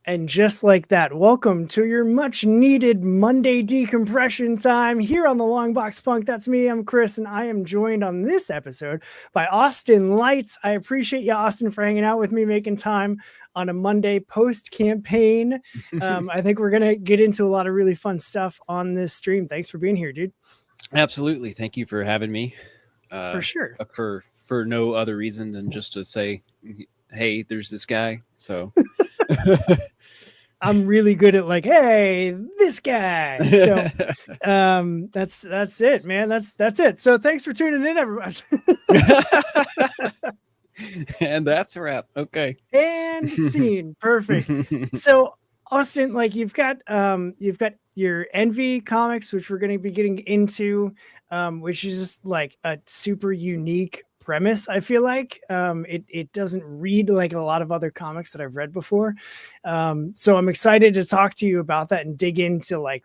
And just like that, welcome to your much needed Monday decompression time here on the Long Box Punk. That's me. I'm Chris, and I am joined on this episode by Austin Lights. I appreciate you, Austin, for hanging out with me, making time on a Monday post campaign. I think we're going to get into a lot of really fun stuff on this stream. Thanks for being here, dude. Absolutely. Thank you for having me. For sure. For no other reason than just to say, hey, there's this guy. So I'm really good at like, hey, this guy. So that's it, man. That's it. So thanks for tuning in, everybody. And that's a wrap. Okay. And scene. Perfect. So Austin, like you've got your Envy comics, which we're gonna be getting into, which is like a super unique premise. I feel like it doesn't read like a lot of other comics that I've read before. So I'm excited to talk to you about that and dig into like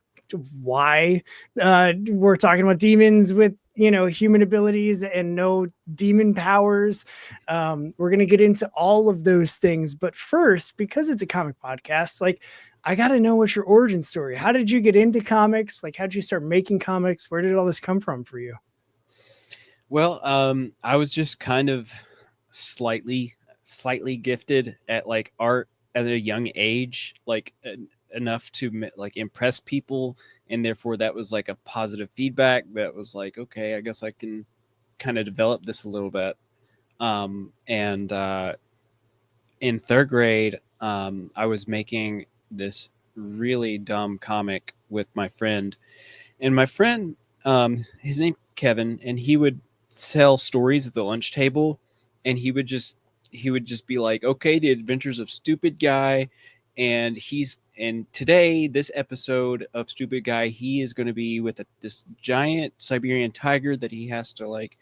why we're talking about demons with human abilities and no demon powers. We're gonna get into all of those things, but first, because it's a comic podcast, like I gotta know what's your origin story. How did you get into comics? Like, how did you start making comics? Where did all this come from for you? Well, I was just kind of slightly gifted at like art at a young age, like enough to like impress people, and therefore that was like a positive feedback that was like, okay, I guess I can kind of develop this a little bit. And in third grade, I was making this really dumb comic with my friend, and my friend, his name Kevin, and he would sell stories at the lunch table, and he would just be like, okay, the adventures of Stupid Guy, and today this episode of Stupid Guy, he is going to be with this giant Siberian tiger that he has to like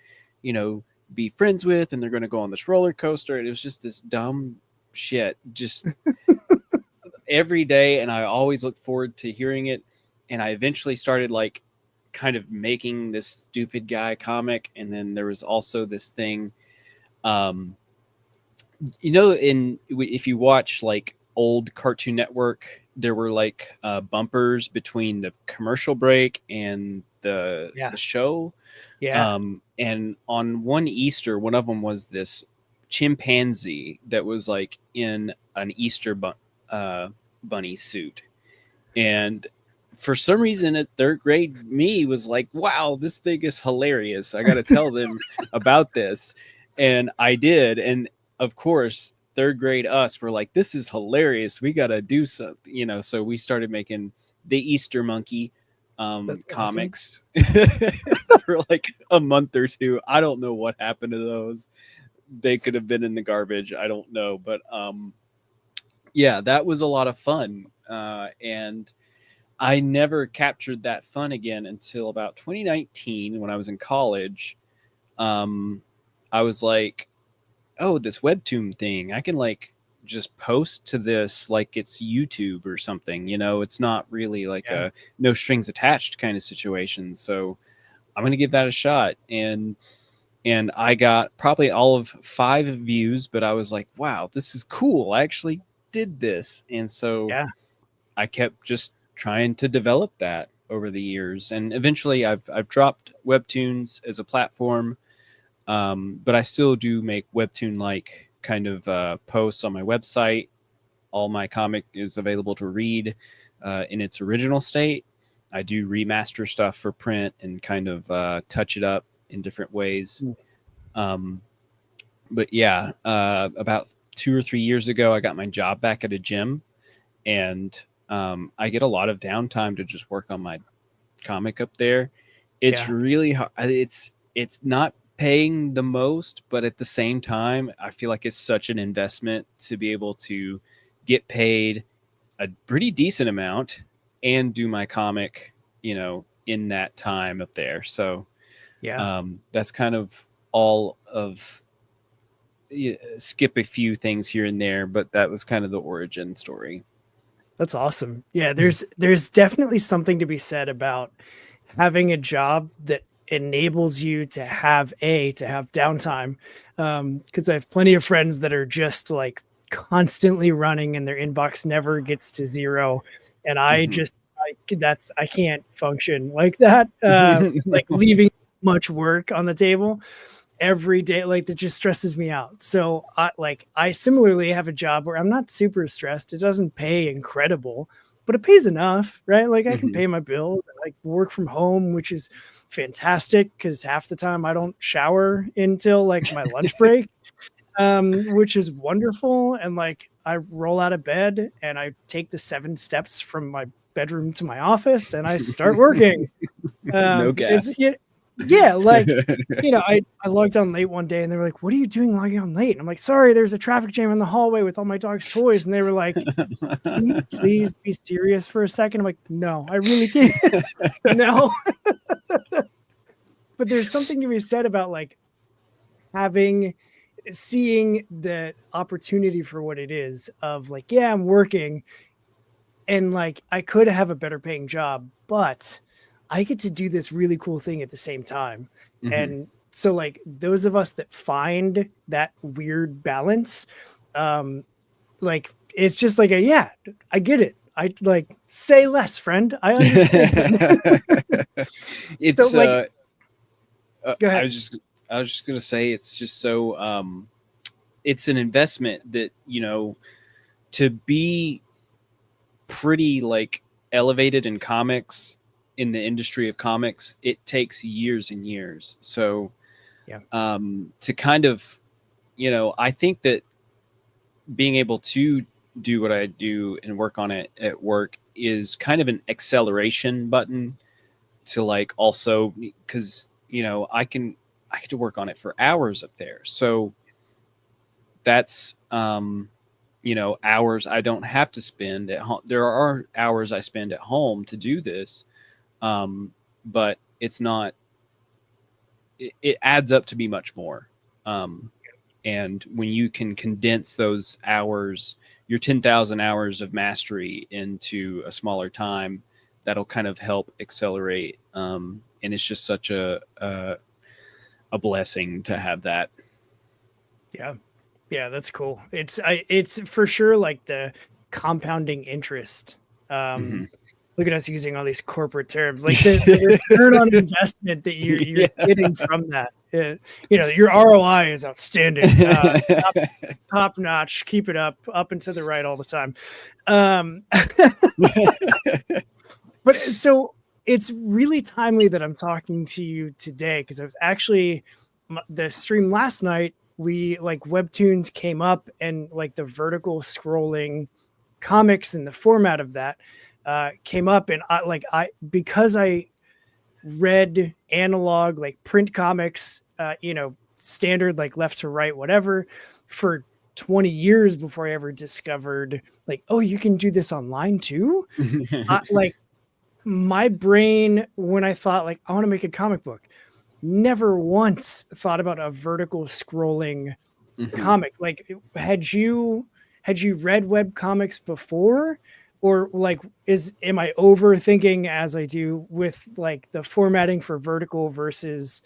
be friends with, and they're going to go on this roller coaster. And it was just this dumb shit just every day, and I always looked forward to hearing it. And I eventually started like kind of making this Stupid Guy comic, and then there was also this thing, if you watch like old Cartoon Network, there were like bumpers between the commercial break and the show. And on one Easter, one of them was this chimpanzee that was like in an Easter bunny suit, and for some reason at third grade me was like, wow, this thing is hilarious, I gotta tell them about this. And I did, and of course third grade us were like, this is hilarious, we gotta do something, so we started making the Easter monkey comics. For like a month or two. I don't know what happened to those. They could have been in the garbage, I don't know. But yeah, that was a lot of fun, and I never captured that fun again until about 2019 when I was in college. I was like, oh, this webtoon thing, I can like just post to this like it's YouTube or something. It's not really like a no strings attached kind of situation. So I'm going to give that a shot. And I got probably all of 5 views, but I was like, wow, this is cool, I actually did this. And so I kept just trying to develop that over the years, and eventually I've dropped webtoons as a platform, but I still do make webtoon like kind of posts on my website. All my comic is available to read in its original state. I do remaster stuff for print and kind of touch it up in different ways. But yeah, about 2 or 3 years ago, I got my job back at a gym, and I get a lot of downtime to just work on my comic up there. It's really hard. It's not paying the most, but at the same time, I feel like it's such an investment to be able to get paid a pretty decent amount and do my comic, in that time up there. So that's kind of all of, skip a few things here and there, but that was kind of the origin story. That's awesome. Yeah, there's definitely something to be said about having a job that enables you to have downtime. Because I have plenty of friends that are just like constantly running and their inbox never gets to zero. And I just, I can't function like that. Like leaving much work on the table every day, like that just stresses me out. So I similarly have a job where I'm not super stressed. It doesn't pay incredible, but it pays enough, right? Like I can pay my bills. I like work from home, which is fantastic because half the time I don't shower until like my lunch break, which is wonderful. And like I roll out of bed and I take the 7 steps from my bedroom to my office and I start working. No gas. Yeah, like, I logged on late one day and they were like, "What are you doing logging on late?" And I'm like, "Sorry, there's a traffic jam in the hallway with all my dog's toys." And they were like, "Can you please be serious for a second?" I'm like, "No, I really can't." No. But there's something to be said about like seeing the opportunity for what it is of like, yeah, I'm working and like I could have a better paying job, but I get to do this really cool thing at the same time. And so like those of us that find that weird balance, like it's just like yeah, I get it. I like say less, friend. I understand. It's so like go ahead. I was just gonna say it's just so it's an investment that, to be pretty like elevated in comics, in the industry of comics, it takes years and years. So to kind of, I think that being able to do what I do and work on it at work is kind of an acceleration button to like also because I get to work on it for hours up there. So that's hours I don't have to spend at home. There are hours I spend at home to do this, but it's not. It adds up to be much more. And when you can condense those hours, your 10,000 hours of mastery into a smaller time, that'll kind of help accelerate. And it's just such a blessing to have that. Yeah, that's cool. It's for sure like the compounding interest. Look at us using all these corporate terms, like the return on investment that you're getting from that. Your ROI is outstanding, top notch. Keep it up and to the right all the time. But so it's really timely that I'm talking to you today because I was actually the stream last night. We like webtoons came up and like the vertical scrolling comics and the format of that came up, and because I read analog like print comics, standard like left to right whatever for 20 years before I ever discovered like, oh, you can do this online too. Like my brain, when I thought like I want to make a comic book, never once thought about a vertical scrolling comic. Like had you read web comics before, or like am I overthinking as I do with like the formatting for vertical versus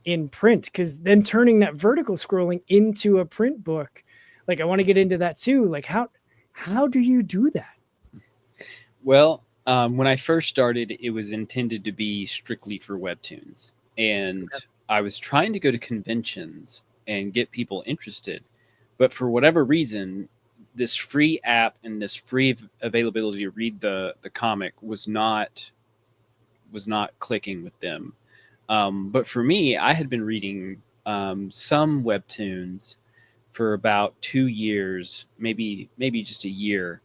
in print? Because then turning that vertical scrolling into a print book, like I want to get into that too. Like how do you do that? Well, when I first started, it was intended to be strictly for webtoons, and I was trying to go to conventions and get people interested, but for whatever reason, this free app and this free availability to read the comic was not clicking with them. But for me, I had been reading some webtoons for about 2 years, maybe just a year,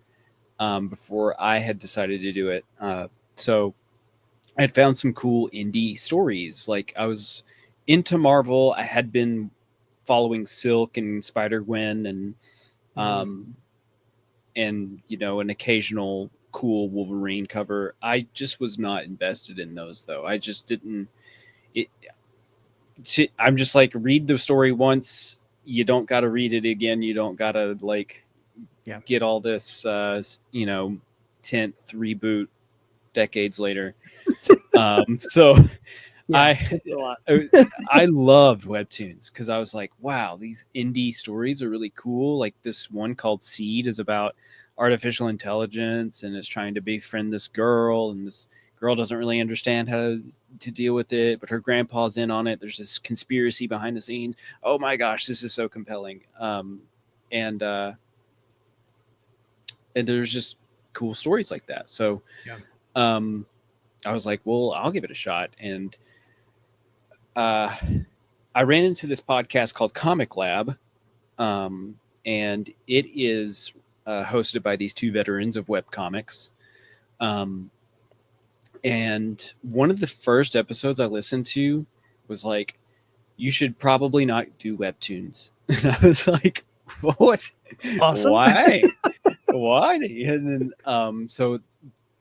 before I had decided to do it. So I had found some cool indie stories. Like I was into Marvel. I had been following Silk and Spider-Gwen and an occasional cool Wolverine cover. I just was not invested in those though. I just didn't. I'm just like, read the story once. You don't got to read it again. You don't got to get all this 10th reboot decades later. So Yeah, I loved webtoons because I was like, wow, these indie stories are really cool. Like this one called Seed is about artificial intelligence and is trying to befriend this girl, and this girl doesn't really understand how to deal with it, but her grandpa's in on it. There's this conspiracy behind the scenes. Oh my gosh, this is so compelling. And there's just cool stories like that. So yeah. I was like, well, I'll give it a shot. And I ran into this podcast called Comic Lab, and it is hosted by these two veterans of webcomics. And one of the first episodes I listened to was like, you should probably not do webtoons. And I was like, what? Awesome. Why? Why? And then, so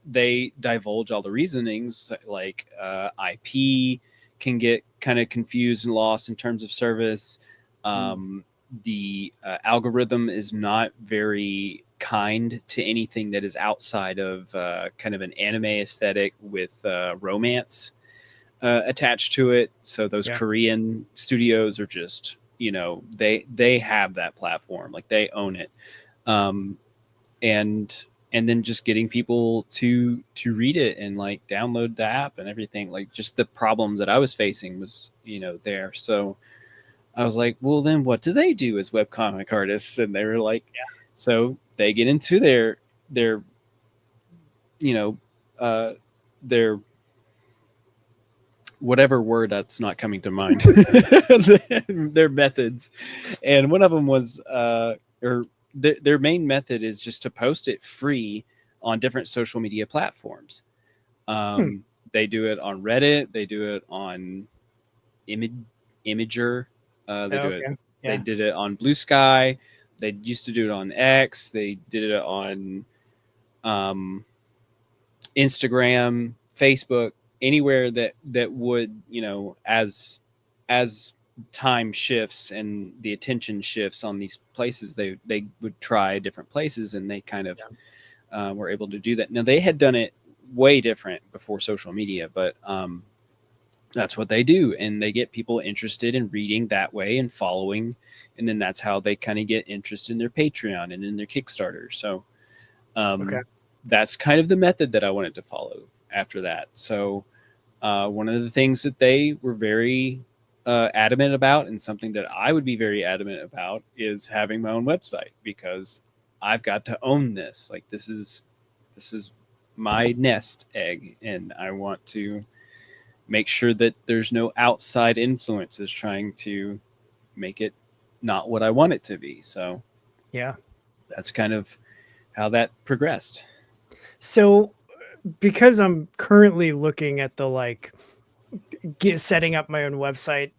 they divulge all the reasonings, like IP can get kind of confused and lost in terms of service. The algorithm is not very kind to anything that is outside of kind of an anime aesthetic with romance attached to it. So those Korean studios are just, they have that platform, like they own it. And then just getting people to read it and like download the app and everything, like just the problems that I was facing was there. So I was like, well, then what do they do as webcomic artists? And they were like, so they get into their their whatever word that's not coming to mind, their methods. And one of them was their main method is just to post it free on different social media platforms. They do it on Reddit. They do it on Imager. They did it on Blue Sky. They used to do it on X. They did it on Instagram, Facebook, anywhere that would, as time shifts and the attention shifts on these places, they would try different places, and they kind of were able to do that. Now they had done it way different before social media, but that's what they do, and they get people interested in reading that way and following, and then that's how they kind of get interest in their Patreon and in their Kickstarter. So that's kind of the method that I wanted to follow after that. So one of the things that they were very adamant about, and something that I would be very adamant about, is having my own website, because I've got to own this. Like this is my nest egg, and I want to make sure that there's no outside influences trying to make it not what I want it to be. So that's kind of how that progressed. So because I'm currently looking at the setting up my own website,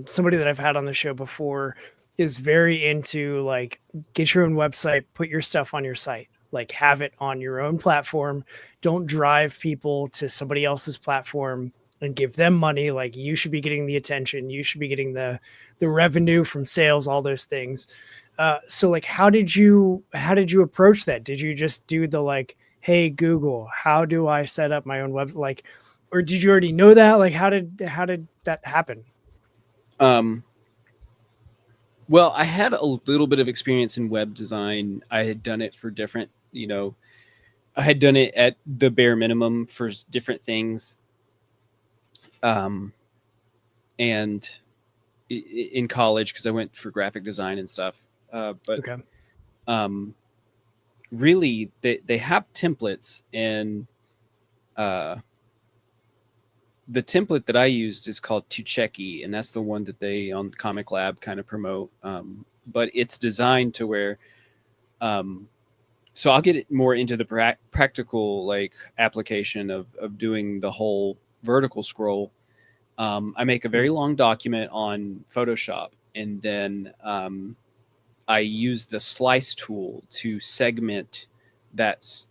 somebody that I've had on the show before is very into get your own website, put your stuff on your site, have it on your own platform. Don't drive people to somebody else's platform and give them money. Like, you should be getting the attention, you should be getting the revenue from sales, all those things. So how did you approach that? Did you just do the hey Google, how do I set up my own website? Or did you already know that? How did that happen? Well, I had a little bit of experience in web design. I had done it for different, I had done it at the bare minimum for different things. And in college, because I went for graphic design and stuff. Really, they have templates, and the template that I used is called Tucheki, and that's the one that they on Comic Lab kind of promote. But it's designed to where, so I'll get it more into the practical application of doing the whole vertical scroll. I make a very long document on Photoshop, and then I use the slice tool to segment that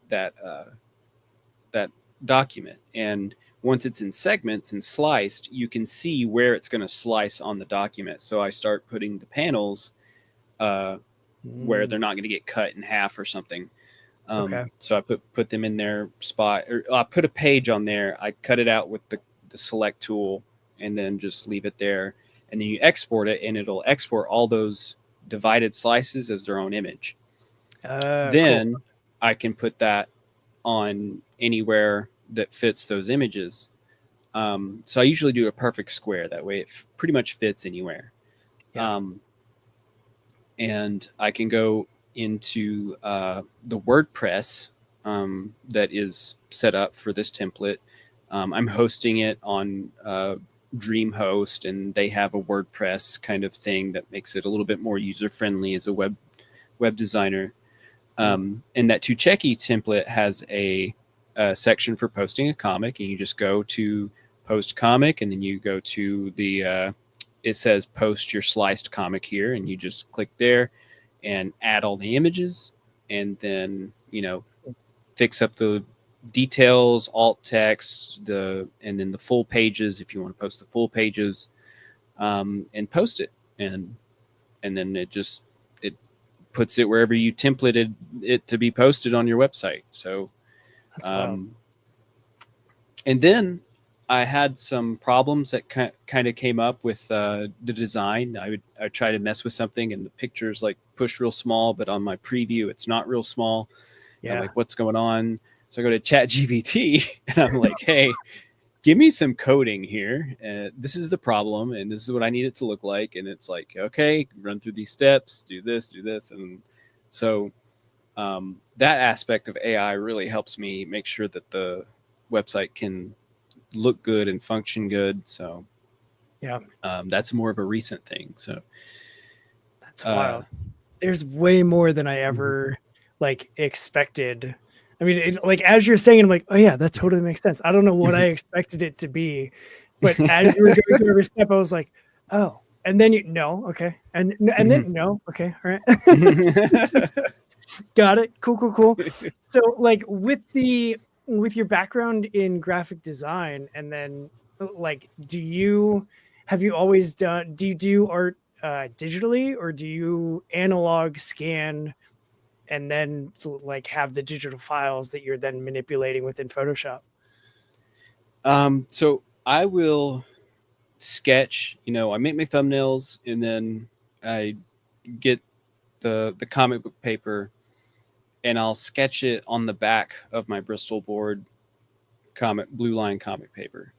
document. And once it's in segments and sliced, you can see where it's going to slice on the document. So I start putting the panels where they're not going to get cut in half or something. So I put them in their spot, or I put a page on there. I cut it out with the select tool, and then just leave it there. And then you export it, and it'll export all those divided slices as their own image. Then cool. I can put that on anywhere that fits those images. So I usually do a perfect square. That way it pretty much fits anywhere. Yeah. And I can go into the WordPress that is set up for this template. I'm hosting it on DreamHost, and they have a WordPress kind of thing that makes it a little bit more user-friendly as a web designer. And that Tucheki template has a section for posting a comic, and you just go to post comic, and then you go to the it says post your sliced comic here, and you just click there and add all the images, and then fix up the details, alt text, and then the full pages if you want to post the full pages, and post it, and then it puts it wherever you templated it to be posted on your website. So and then I had some problems that kind of came up with the design. I try to mess with something, and the picture's like pushed real small, but on my preview it's not real small. I'm like, what's going on? So I go to ChatGPT and I'm like, hey, give me some coding here. This is the problem, and this is what I need it to look like. And it's like, okay, run through these steps, do this. And so that aspect of AI really helps me make sure that the website can look good and function good. So that's more of a recent thing. So that's wild. There's way more than I ever like expected. I mean, like as you're saying, I'm like, oh yeah, that totally makes sense. I don't know what I expected it to be, but as you were going through every step, I was like, oh, and then okay, and then no, okay, all right, got it, cool. So, like with your background in graphic design, and then like, do you do art digitally, or do you analog scan and then like have the digital files that you're then manipulating within Photoshop? So I will sketch, I make my thumbnails, and then I get the comic book paper, and I'll sketch it on the back of my Bristol board blue line comic paper.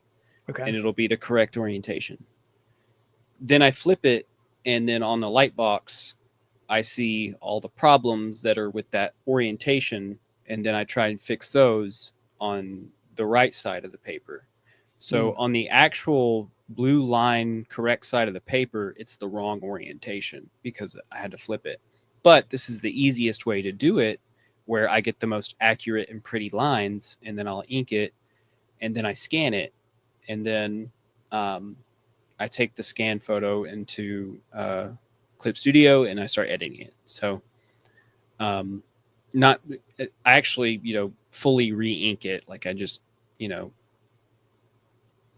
Okay. And it'll be the correct orientation. Then I flip it, and then on the light box, I see all the problems that are with that orientation, and then I try and fix those on the right side of the paper. So on the actual blue line correct side of the paper, it's the wrong orientation because I had to flip it. But this is the easiest way to do it, where I get the most accurate and pretty lines, and then I'll ink it, and then I scan it, and then I take the scan photo into Clip Studio, and I start editing it. So I actually, fully re-ink it. Like I just,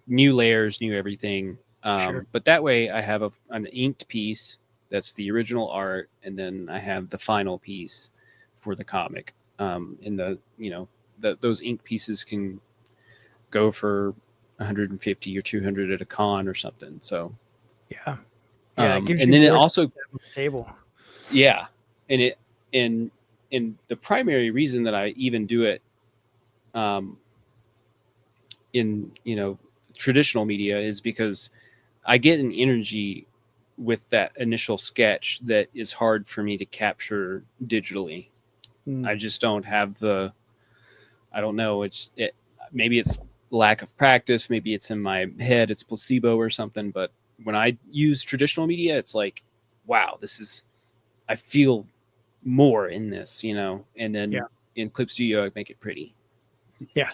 new layers, new everything. Sure. But that way I have an inked piece that's the original art, and then I have the final piece for the comic. And those ink pieces can go for 150 or 200 at a con or something. So yeah, it gives and you then it also table. Yeah, and the primary reason that I even do it in traditional media is because I get an energy with that initial sketch that is hard for me to capture digitally. I just don't have I don't know, maybe it's lack of practice, maybe it's in my head, it's placebo or something, but when I use traditional media, it's like, wow, I feel more in this, and then in Clip Studio, I make it pretty. Yeah.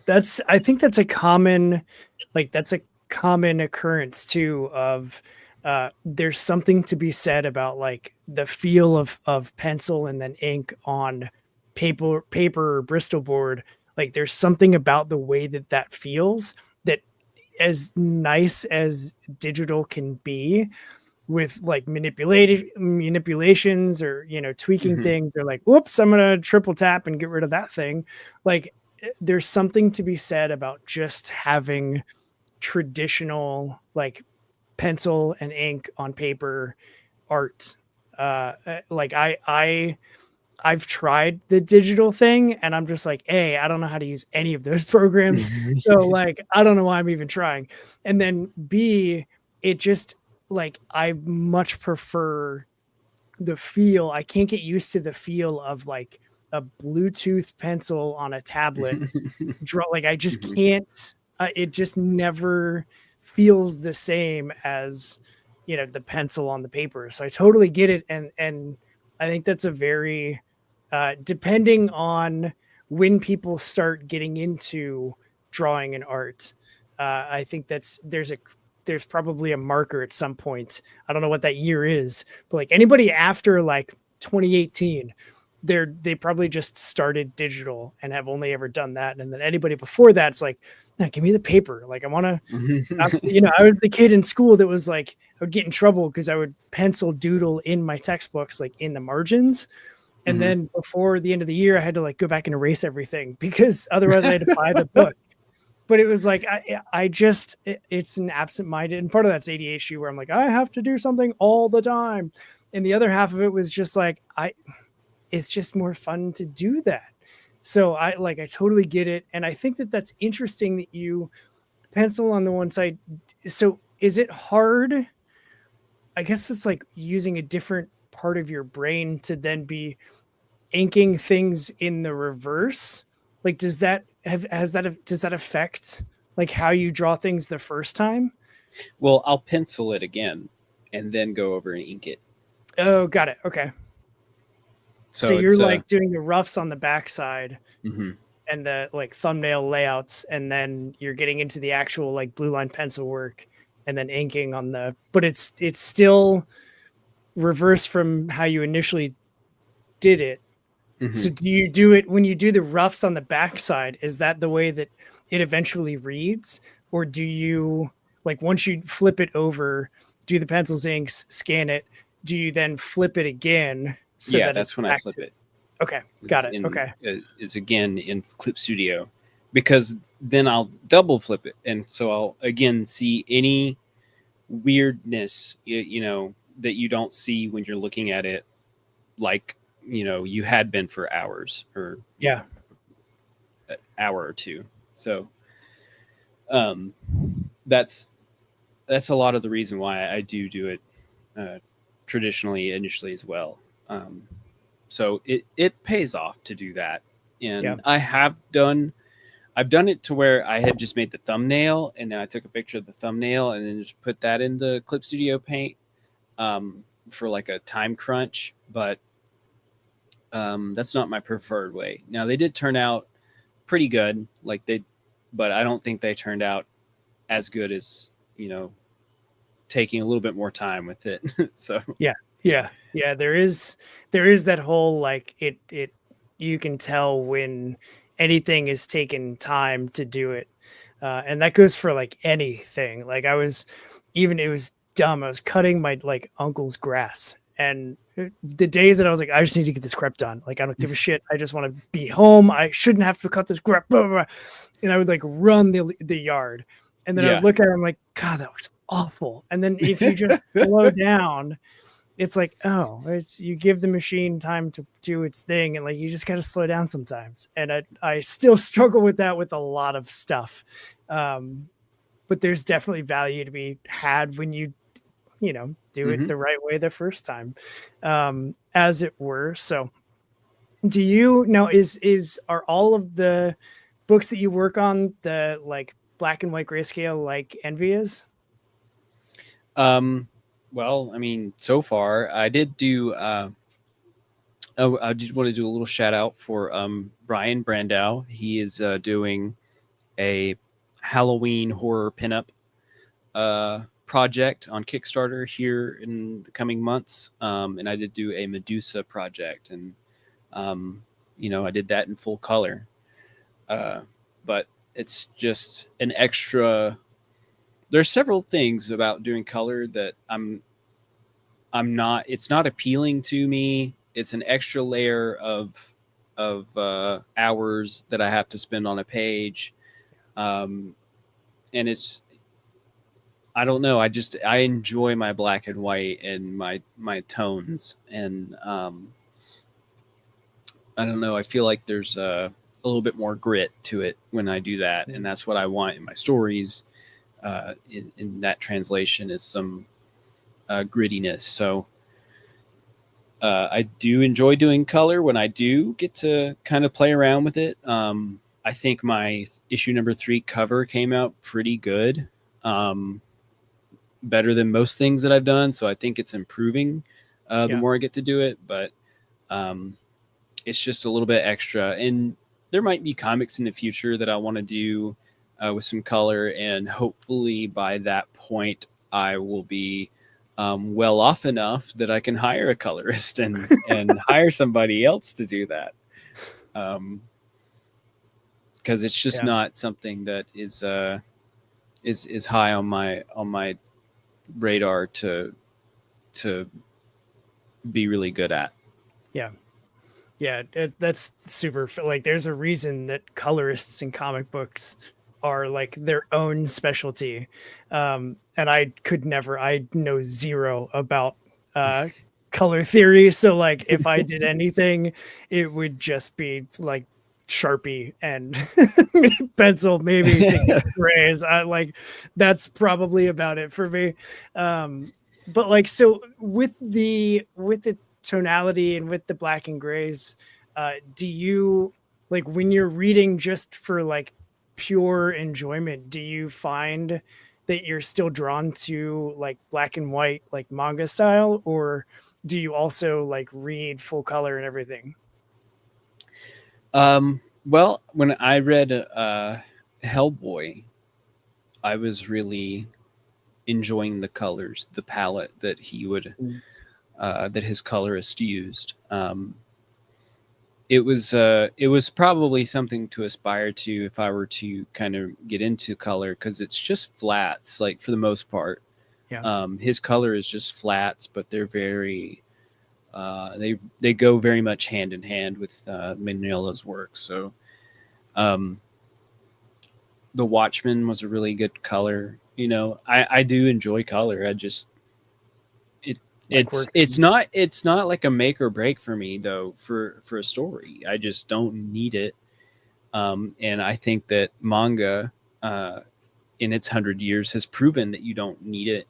I think that's a common occurrence too of there's something to be said about like the feel of pencil and then ink on paper or Bristol board. Like there's something about the way that feels, that as nice as digital can be with like manipulations or tweaking things, or like, whoops, I'm gonna triple tap and get rid of that thing. Like there's something to be said about just having traditional like pencil and ink on paper art. Like I've tried the digital thing and I'm just like, A, I don't know how to use any of those programs. So like, I don't know why I'm even trying. And then B, it just like, I much prefer the feel. I can't get used to the feel of like a Bluetooth pencil on a tablet. Like I just can't, it just never feels the same as, you know, the pencil on the paper. So I totally get it. And I think that's a very, depending on when people start getting into drawing and art, I think there's probably a marker at some point. I don't know what that year is, but like anybody after like 2018, they probably just started digital and have only ever done that. And then anybody before that, it's like, no, give me the paper. Like I want to, you know, I was the kid in school that was like, I would get in trouble because I would pencil doodle in my textbooks, like in the margins. And then before the end of the year, I had to like go back and erase everything because otherwise I had to buy the book. But it was like, it's an absent-minded, and part of that's ADHD where I'm like, I have to do something all the time. And the other half of it was just like, it's just more fun to do that. So I totally get it. And I think that that's interesting that you pencil on the one side. So is it hard? I guess it's like using a different part of your brain to then be inking things in the reverse. Like, does that affect like how you draw things the first time? Well, I'll pencil it again and then go over and ink it. Oh, got it. Okay. So you're like doing the roughs on the backside and the like thumbnail layouts, and then you're getting into the actual like blue line pencil work and then inking on the, but it's still reverse from how you initially did it. So do you do it when you do the roughs on the backside? Is that the way that it eventually reads? Or do you like once you flip it over, do the pencils inks, scan it, do you then flip it again? So that that's when I flip it. Okay, got it. Okay. It's again in Clip Studio, because then I'll double flip it. And so I'll again see any weirdness, you know, that you don't see when you're looking at it, like, you know, you had been for hours or an hour or two. So that's a lot of the reason why I do it traditionally initially as well. So it pays off to do that. And I've done it to where I had just made the thumbnail and then I took a picture of the thumbnail and then just put that in the Clip Studio Paint for like a time crunch. But that's not my preferred way. Now they did turn out pretty good, but I don't think they turned out as good as, you know, taking a little bit more time with it. So yeah. There is that whole like it you can tell when anything is taking time to do it, and that goes for like anything. Like it was dumb. I was cutting my like uncle's grass. And the days that I was like, I just need to get this crap done. Like, I don't give a shit. I just want to be home. I shouldn't have to cut this crap. Blah, blah, blah. And I would like run the yard. And then I would look at it. I'm like, God, that was awful. And then if you just slow down, it's like, oh, you give the machine time to do its thing. And like, you just got to slow down sometimes. And I still struggle with that with a lot of stuff. But there's definitely value to be had when you do it the right way the first time, as it were. So do you know, are all of the books that you work on the like black and white grayscale like Envy is? Well, I mean, so far I did do, I just want to do a little shout out for Brian Brandow. He is doing a Halloween horror pinup project on Kickstarter here in the coming months. And I did do a Medusa project, and you know, I did that in full color. But it's just an extra. There's several things about doing color that I'm not. It's not appealing to me. It's an extra layer of hours that I have to spend on a page, and it's I don't know. I enjoy my black and white and my tones, and I don't know. I feel like there's a little bit more grit to it when I do that, and that's what I want in my stories. In that translation is some grittiness. So I do enjoy doing color when I do get to kind of play around with it. I think my issue number 3 cover came out pretty good, better than most things that I've done. So I think it's improving the more I get to do it. But it's just a little bit extra. And there might be comics in the future that I want to do with some color. And hopefully by that point, I will be well off enough that I can hire a colorist and hire somebody else to do that. Because it's just not something that is high on my radar to be really good at. Yeah, that's super. Like, there's a reason that colorists in comic books are like their own specialty. And I know zero about color theory. So like, if I did anything, it would just be like Sharpie and pencil, maybe to get grays. That's probably about it for me. But like, so with the tonality and with the black and grays, do you, like, when you're reading just for like pure enjoyment, do you find that you're still drawn to like black and white, like manga style, or do you also like read full color and everything? Well, when I read Hellboy, I was really enjoying the colors, the palette that he would that his colorist used. It was probably something to aspire to if I were to kind of get into color, because it's just flats, like, for the most part. His color is just flats, but they're very they go very much hand in hand with Mignola's work. So the Watchmen was a really good color. You know, I do enjoy color. I just it's not like a make or break for me, though, for a story. I just don't need it. And I think that manga in its 100 years has proven that you don't need it,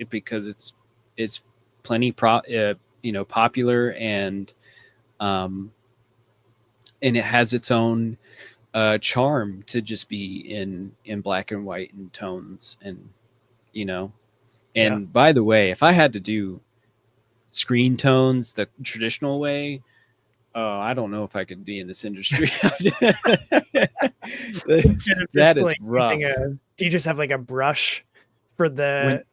because it's plenty popular, and it has its own charm to just be in black and white and tones, and by the way, if I had to do screen tones the traditional way, I don't know if I could be in this industry. That is like rough. Do you just have like a brush for the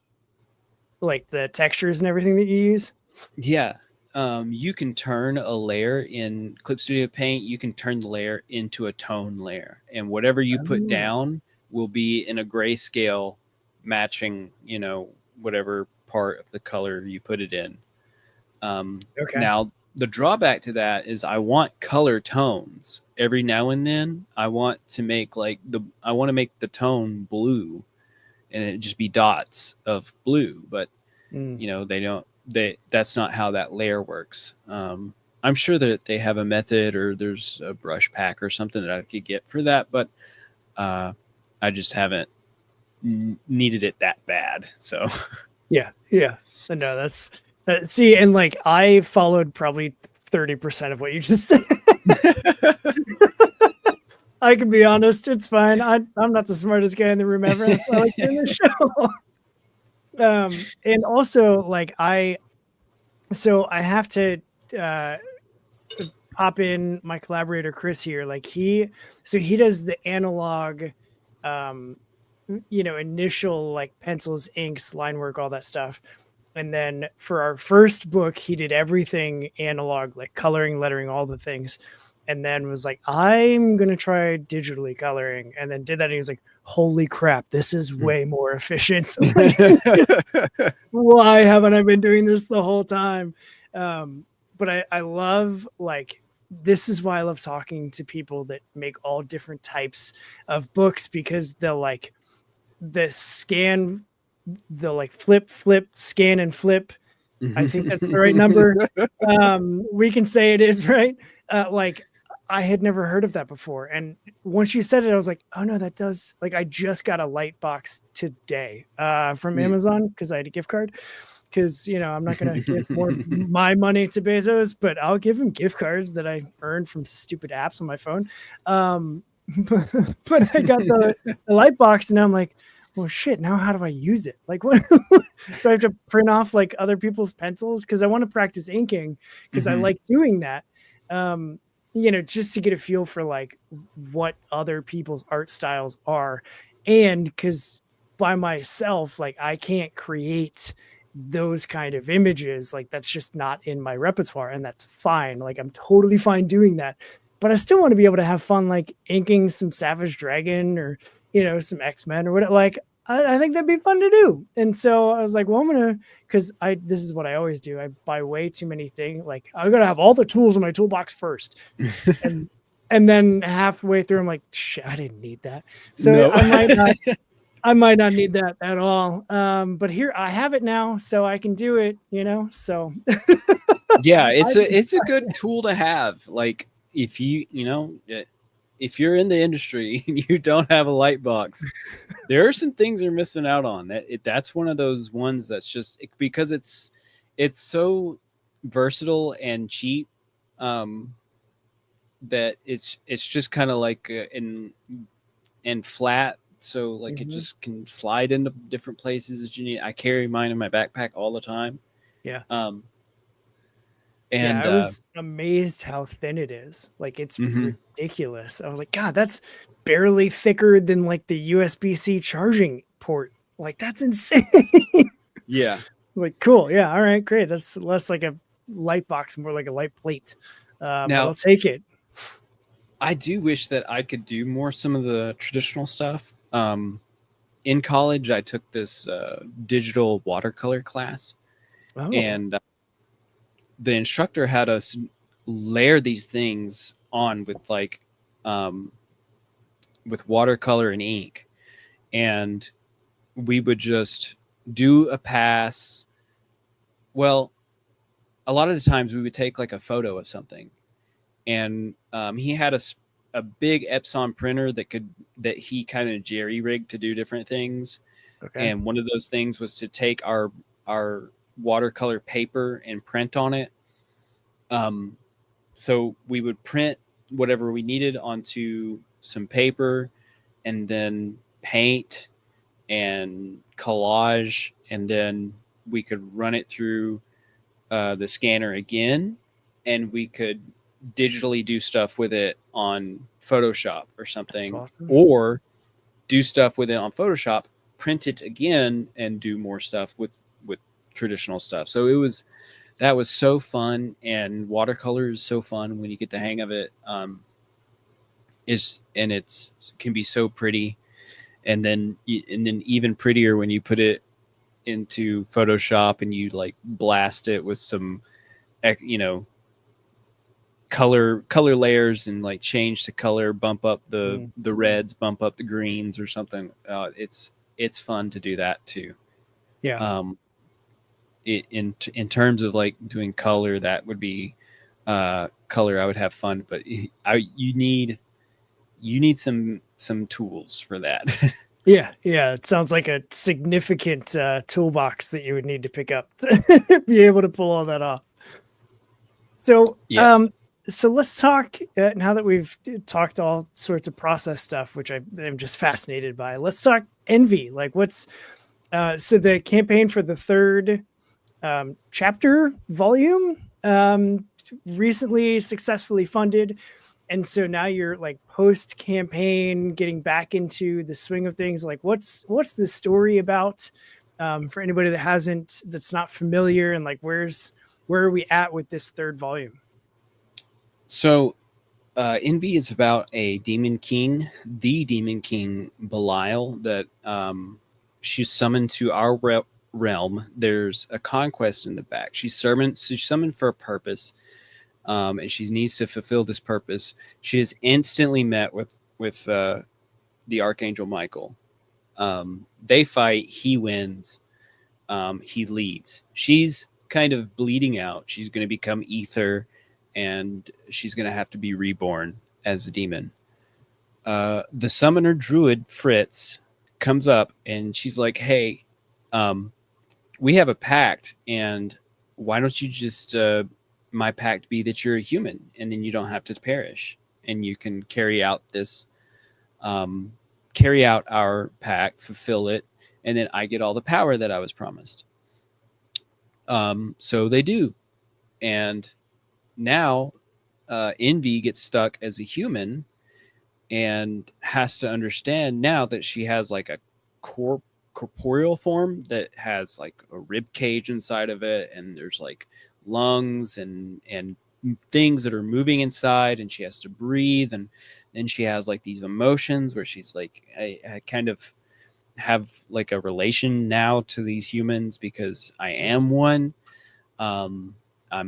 textures and everything that you use? Yeah. You can turn a layer in Clip Studio Paint. You can turn the layer into a tone layer, and whatever you put down will be in a grayscale matching, whatever part of the color you put it in. Now, the drawback to that is I want color tones every now and then. I want to make the tone blue, and it just be dots of blue, but that's not how that layer works. I'm sure that they have a method, or there's a brush pack or something that I could get for that, but I just haven't needed it that bad. So yeah. No, that's see, and like, I followed probably 30% of what you just said. I can be honest, it's fine. I'm not the smartest guy in the room ever. That's why I like doing this show. And also, like, I have to pop in my collaborator Chris here. Like, he does the analog, initial, like, pencils, inks, line work, all that stuff. And then for our first book, he did everything analog, like coloring, lettering, all the things. And then was like, I'm going to try digitally coloring. And then did that. And he was like, holy crap, this is way more efficient. Why haven't I been doing this the whole time? But I love, like, this is why I love talking to people that make all different types of books, because they'll, like, the scan the like flip, scan and flip. I think that's the right number. We can say it is, right? Like I had never heard of that before. And once you said it, I was like, oh no, that does, like, I just got a light box today from Amazon because I had a gift card. Because, you know, I'm not going to give more my money to Bezos, but I'll give him gift cards that I earned from stupid apps on my phone. But I got the light box, and I'm like, well, shit, now how do I use it? Like, what? So I have to print off like other people's pencils because I want to practice inking because I like doing that. You know, just to get a feel for like what other people's art styles are. And because by myself, like I can't create those kind of images. Like that's just not in my repertoire, and that's fine. Like I'm totally fine doing that. But I still want to be able to have fun, like inking some Savage Dragon or, you know, some X-Men or whatever. Like I think that'd be fun to do. And so I was like, well, I'm gonna, because this is what I always do. I buy way too many things. Like I gotta have all the tools in my toolbox first, and then halfway through, I'm like, shit, I didn't need that. So no. I might not need that at all. But here I have it now, so I can do it. You know, so yeah, it's a good tool to have. Like if if you're in the industry and you don't have a light box, there are some things you're missing out on. That's one of those ones that's just because it's so versatile and cheap, that it's just kind of like and flat. So like it just can slide into different places that you need. I carry mine in my backpack all the time. Yeah. And I was amazed how thin it is. Like it's ridiculous. I was like, God, that's barely thicker than like the USB-C charging port. Like that's insane. Yeah. Like cool. Yeah. All right. Great. That's less like a light box, more like a light plate. But I'll take it. I do wish that I could do more some of the traditional stuff. In college, I took this digital watercolor class, and the instructor had us layer these things on with like with watercolor and ink, and we would just do a pass. Well, a lot of the times we would take like a photo of something, and he had a big Epson printer that he kind of jerry rigged to do different things. Okay. And one of those things was to take our watercolor paper and print on it. So we would print whatever we needed onto some paper, and then paint and collage, and then we could run it through the scanner again, and we could digitally do stuff with it on Photoshop or something. That's awesome. Or do stuff with it on Photoshop, print it again, and do more stuff with traditional stuff. So that was so fun, and watercolor is so fun when you get the hang of it. It can be so pretty, and then even prettier when you put it into Photoshop and you like blast it with some, color layers, and like change the color, bump up the reds, bump up the greens or something. It's fun to do that too. Yeah. In terms of like doing color, that would be color I would have fun, but you need some tools for that. Yeah, it sounds like a significant toolbox that you would need to pick up to be able to pull all that off. So, so let's talk now that we've talked all sorts of process stuff, which I am just fascinated by. Let's talk Envy. Like, what's so the campaign for the third chapter volume recently successfully funded. And so now you're like post campaign, getting back into the swing of things. Like what's the story about for anybody that's not familiar, and like where are we at with this third volume? So Envy is about a demon king, the demon king Belial, that she's summoned to our realm. There's a conquest in the back. She's summoned for a purpose. And she needs to fulfill this purpose. She is instantly met with the Archangel Michael. They fight, he wins, he leaves. She's kind of bleeding out. She's going to become ether, and she's going to have to be reborn as a demon. The summoner druid Fritz comes up, and she's like, "Hey, we have a pact, and why don't you just my pact be that you're a human, and then you don't have to perish, and you can carry out our pact, fulfill it, and then I get all the power that I was promised." So they do, and now Envy gets stuck as a human and has to understand now that she has like a corporeal form that has like a rib cage inside of it, and there's like lungs and things that are moving inside, and she has to breathe, and then she has like these emotions where she's like, I kind of have like a relation now to these humans because I am one. I'm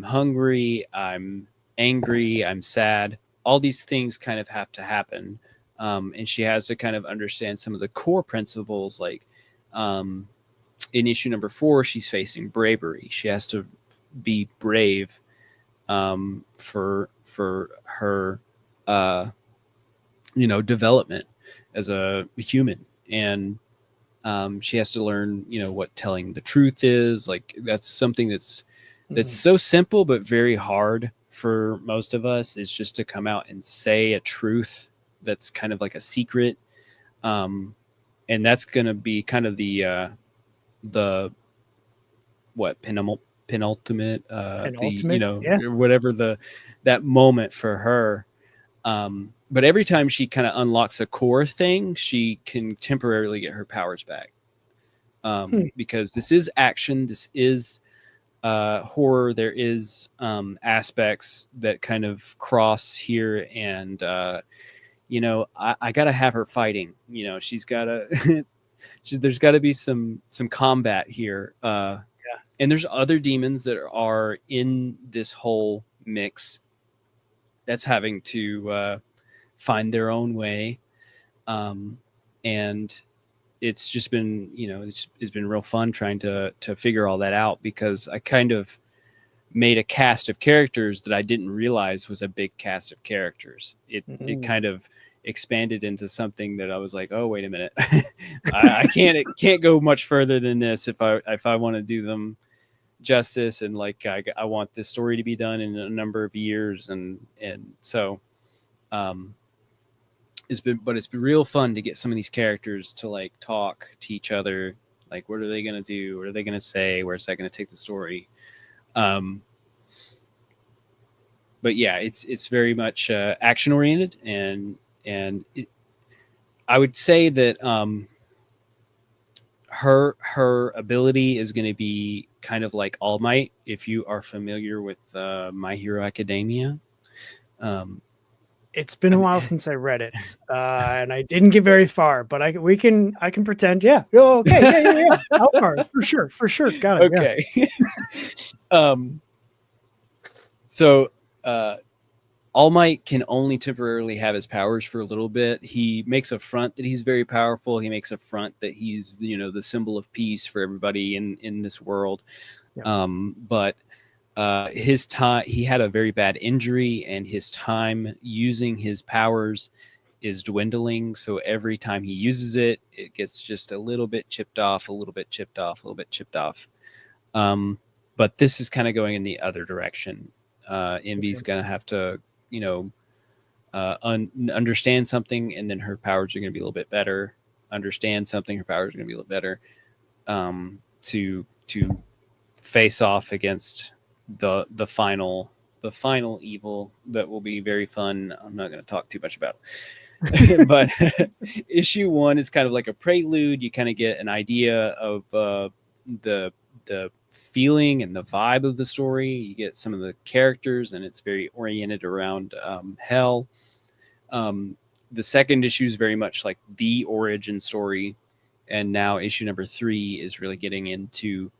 hungry, I'm angry, I'm sad. All these things kind of have to happen. And she has to kind of understand some of the core principles. Like in issue number 4, she's facing bravery. She has to be brave for her, development as a human. And she has to learn, what telling the truth is. Like that's something that's so simple but very hard for most of us, is just to come out and say a truth that's kind of like a secret. And that's going to be kind of the penultimate, whatever that moment for her. But every time she kind of unlocks a core thing, she can temporarily get her powers back. Because this is action, this is horror. There is aspects that kind of cross here, and I gotta have her fighting. She's gotta there's got to be some combat here. And there's other demons that are in this whole mix that's having to find their own way. And it's just been, it's been real fun trying to figure all that out, because I kind of made a cast of characters that I didn't realize was a big cast of characters. It kind of expanded into something that I was like, oh, wait a minute. It can't go much further than this if I want to do them justice. And like, I want this story to be done in a number of years. And so, it's been real fun to get some of these characters to like talk to each other. Like, what are they going to do? What are they going to say? Where's that going to take the story? But yeah, it's very much action oriented, and I would say that her ability is going to be kind of like All Might, if you are familiar with My Hero Academia. It's been a while since I read it, and I didn't get very far. But I can pretend. Yeah. Oh, okay. Yeah. How far? For sure. Got it. Okay. Yeah. So All Might can only temporarily have his powers for a little bit. He makes a front that he's very powerful. He makes a front that he's the symbol of peace for everybody in this world. Yeah. But his time, he had a very bad injury, and his time using his powers is dwindling. So every time he uses it, it gets just a little bit chipped off. But this is kind of going in the other direction. Envy's going to have to, understand something, and then her powers are going to be a little bit better. Understand something, her powers are going to be a little better. To face off against the final evil that will be very fun. I'm not going to talk too much about it. But issue 1 is kind of like a prelude. You kind of get an idea of the feeling and the vibe of the story. You get some of the characters, and it's very oriented around hell. The second issue is very much like the origin story, and now issue number 3 is really getting into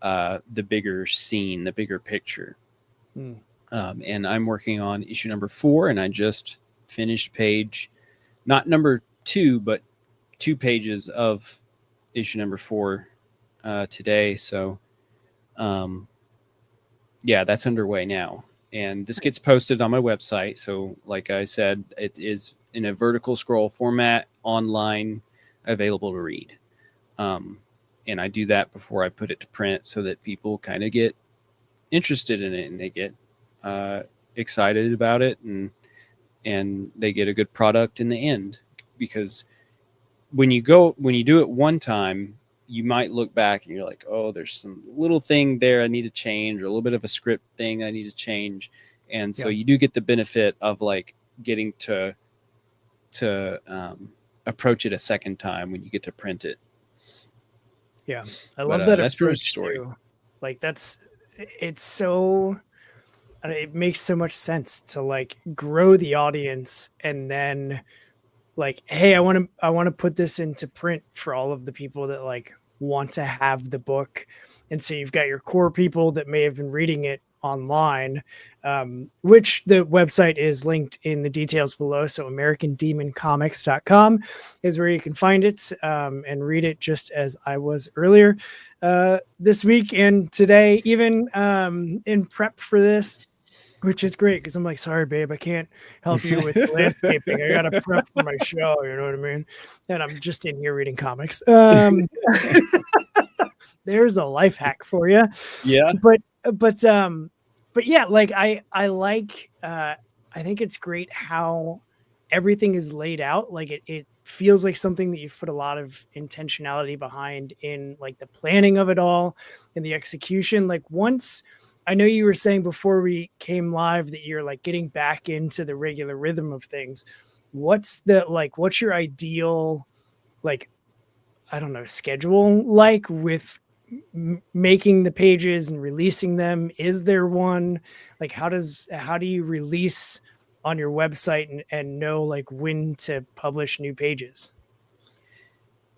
the bigger scene, the bigger picture. And I'm working on issue number 4, and I just finished page, not number 2, but 2 pages of issue number 4 today. So, yeah, that's underway now. And this gets posted on my website. So, like I said, it is in a vertical scroll format, online, available to read. And I do that before I put it to print so that people kind of get interested in it and they get excited about it, and they get a good product in the end. Because when you do it one time, you might look back and you're like, oh, there's some little thing there I need to change, or a little bit of a script thing I need to change. And so you do get the benefit of like getting to approach it a second time when you get to print it. Yeah, I love that that's pretty much approach the story. too. Like it's so, it makes so much sense to like grow the audience and then like, hey, I want to put this into print for all of the people that like want to have the book. And so you've got your core people that may have been reading it online, which the website is linked in the details below. So AmericanDemonComics.com is where you can find it and read it, just as I was earlier this week and today, even in prep for this, which is great because I'm like, sorry, babe, I can't help you with landscaping. I got to prep for my show. You know what I mean? And I'm just in here reading comics. There's a life hack for you. Yeah. But yeah, like I like, I think it's great how everything is laid out. Like it feels like something that you've put a lot of intentionality behind in like the planning of it all and the execution. Like once, I know you were saying before we came live that you're like getting back into the regular rhythm of things. What's your ideal, like, I don't know, schedule like with making the pages and releasing them? Is there one? Like, how do you release on your website and know like when to publish new pages?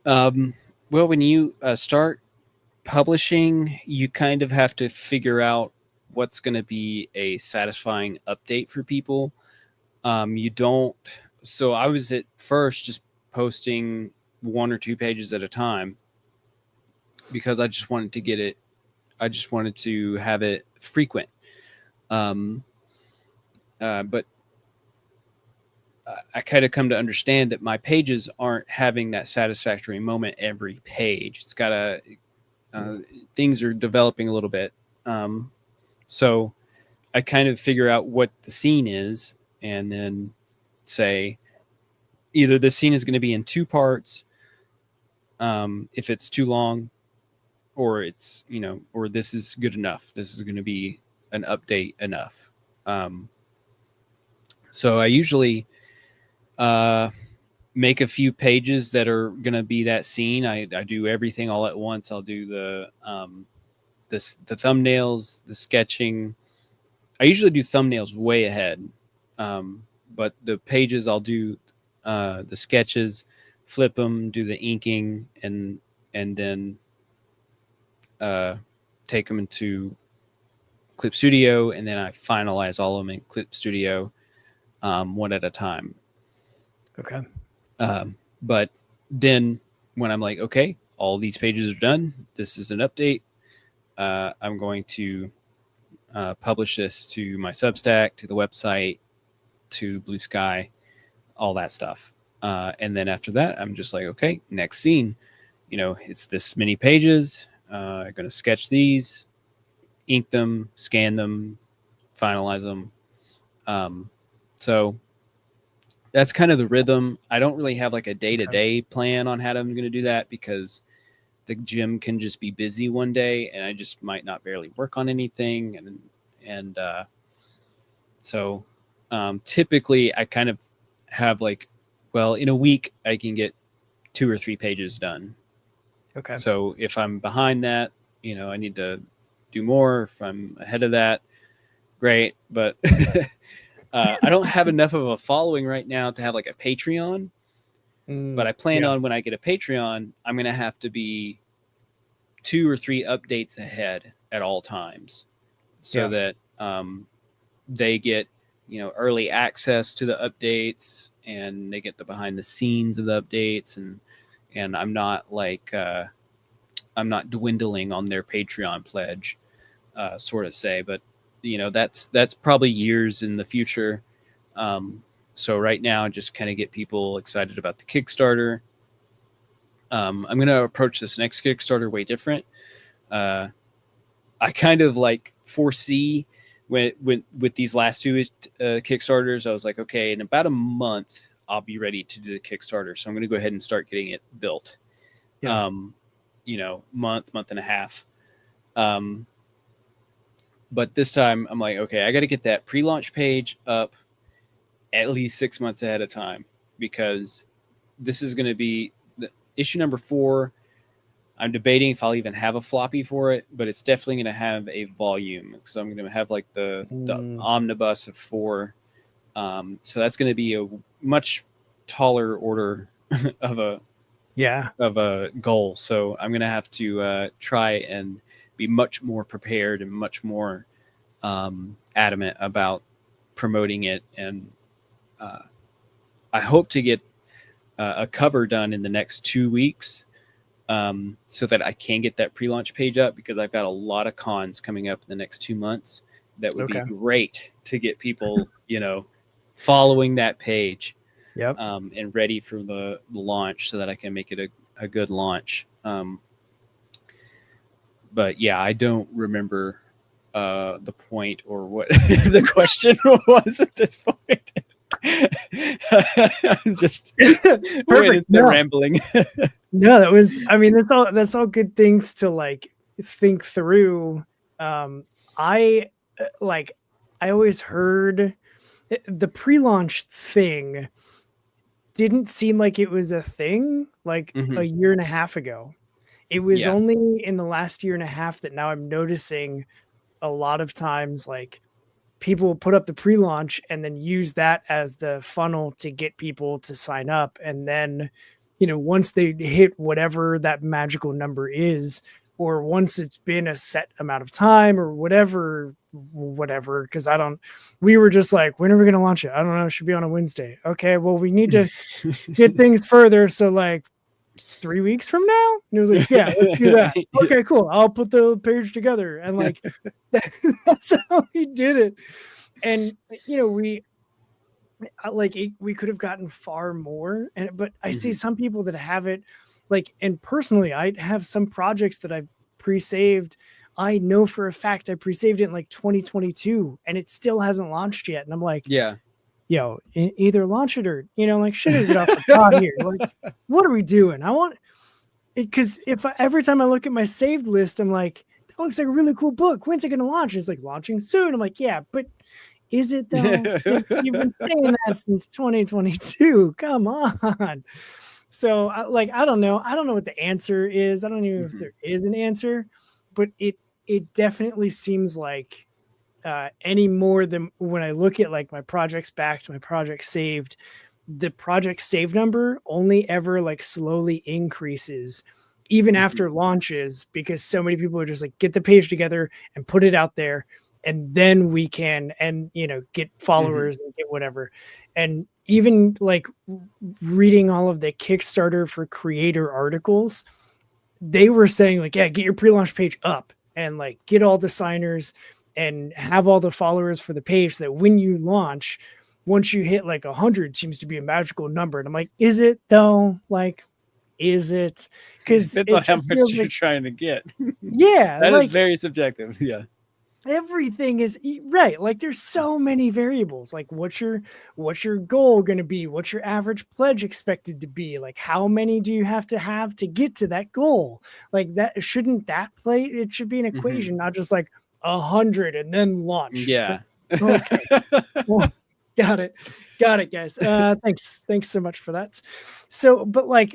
Well, when you start publishing, you kind of have to figure out what's going to be a satisfying update for people. You don't. So I was at first just posting 1 or 2 pages at a time because I just wanted to get it. I just wanted to have it frequent. But I kind of come to understand that my pages aren't having that satisfactory moment every page. It's got to, things are developing a little bit. So I kind of figure out what the scene is and then say either the scene is going to be in 2 parts, if it's too long, or it's, or this is good enough. This is going to be an update enough. So I usually make a few pages that are going to be that scene. I do everything all at once. I'll do the thumbnails, the sketching. I usually do thumbnails way ahead, but the pages I'll do the sketches, flip them, do the inking, and then take them into Clip Studio, and then I finalize all of them in Clip Studio, one at a time. Okay. But then when I'm like, okay, all these pages are done, this is an update, I'm going to publish this to my Substack, to the website, to Blue Sky, all that stuff. And then after that, I'm just like, okay, next scene. It's this many pages. I'm going to sketch these, ink them, scan them, finalize them. So that's kind of the rhythm. I don't really have like a day-to-day plan on how I'm going to do that because the gym can just be busy one day and I just might not barely work on anything. And so typically I kind of have like, well, in a week I can get 2 or 3 pages done. Okay. So if I'm behind that, I need to do more. If I'm ahead of that, great. But I don't have enough of a following right now to have like a Patreon. But I plan on when I get a Patreon, I'm going to have to be 2 or 3 updates ahead at all times so that they get, early access to the updates and they get the behind the scenes of the updates. And, and I'm not like I'm not dwindling on their Patreon pledge, sort of say. But that's probably years in the future. So right now, just kind of get people excited about the Kickstarter. I'm going to approach this next Kickstarter way different. I kind of like foresee when with these last two Kickstarters, I was like, okay, in about a month, I'll be ready to do the Kickstarter. So I'm going to go ahead and start getting it built. Yeah. Month and a half. But this time I'm like, okay, I got to get that pre-launch page up at least 6 months ahead of time, because this is going to be the issue number 4. I'm debating if I'll even have a floppy for it, but it's definitely going to have a volume. So I'm going to have like the omnibus of 4. So that's going to be a much taller order of a goal. So I'm going to have to try and be much more prepared and much more adamant about promoting it. And I hope to get a cover done in the next 2 weeks, so that I can get that pre-launch page up, because I've got a lot of cons coming up in the next 2 months. That would be great to get people, following that page, and ready for the launch, so that I can make it a good launch. But yeah, I don't remember the point or what the question was at this point. I'm just rambling. No, that's all good things to like think through. I always heard the pre-launch thing didn't seem like it was a thing like a year and a half ago. It was only in the last year and a half that now I'm noticing a lot of times like people put up the pre-launch and then use that as the funnel to get people to sign up. And then, once they hit whatever that magical number is, or once it's been a set amount of time or whatever, because we were just like, when are we going to launch it? I don't know. It should be on a Wednesday. Okay, well, we need to get things further. So like 3 weeks from now? And it was like, yeah, let's do that. Okay, cool. I'll put the page together. And like, that's how we did it. And, we could have gotten far more. But I see some people that have it like, and personally, I have some projects that I've pre-saved. I know for a fact I pre-saved it in like 2022 and it still hasn't launched yet. And I'm like, yo, either launch it or, like, should have get off the pot here. Like, what are we doing? I want it, because every time I look at my saved list, I'm like, that looks like a really cool book. When's it going to launch? It's like launching soon. I'm like, yeah, but is it though? You've been saying that since 2022. Come on. So I don't know. I don't know what the answer is. I don't even know if there is an answer, but it definitely seems like any more than when I look at like my projects backed, my projects saved, the project save number only ever like slowly increases even after launches, because so many people are just like, get the page together and put it out there. And then we can, and get followers and get whatever. And even like reading all of the Kickstarter for creator articles, they were saying like, yeah, get your pre-launch page up and like get all the signers and have all the followers for the page, so that when you launch, once you hit like 100 seems to be a magical number. And I'm like, is it though? Like, is it? Because depends on how much you're trying to get. Yeah. That is very subjective. Yeah. Everything is right. Like there's so many variables. Like what's your goal going to be? What's your average pledge expected to be? Like how many do you have to get to that goal? Like that, shouldn't that play? It should be an equation, not just like 100 and then launch. Yeah. So, okay. Well, got it, guys. Thanks so much for that. So, but like,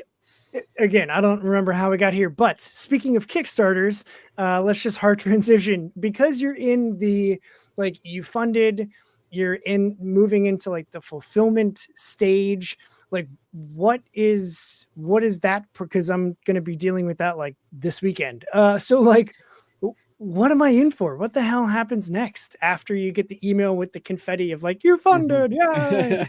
again, I don't remember how we got here, but speaking of Kickstarters, let's just hard transition, because you're in the, like, you funded, you're in moving into like the fulfillment stage. Like what is that? Because I'm going to be dealing with that like this weekend. So like, what am I in for? What the hell happens next after you get the email with the confetti of like, you're funded? Yay!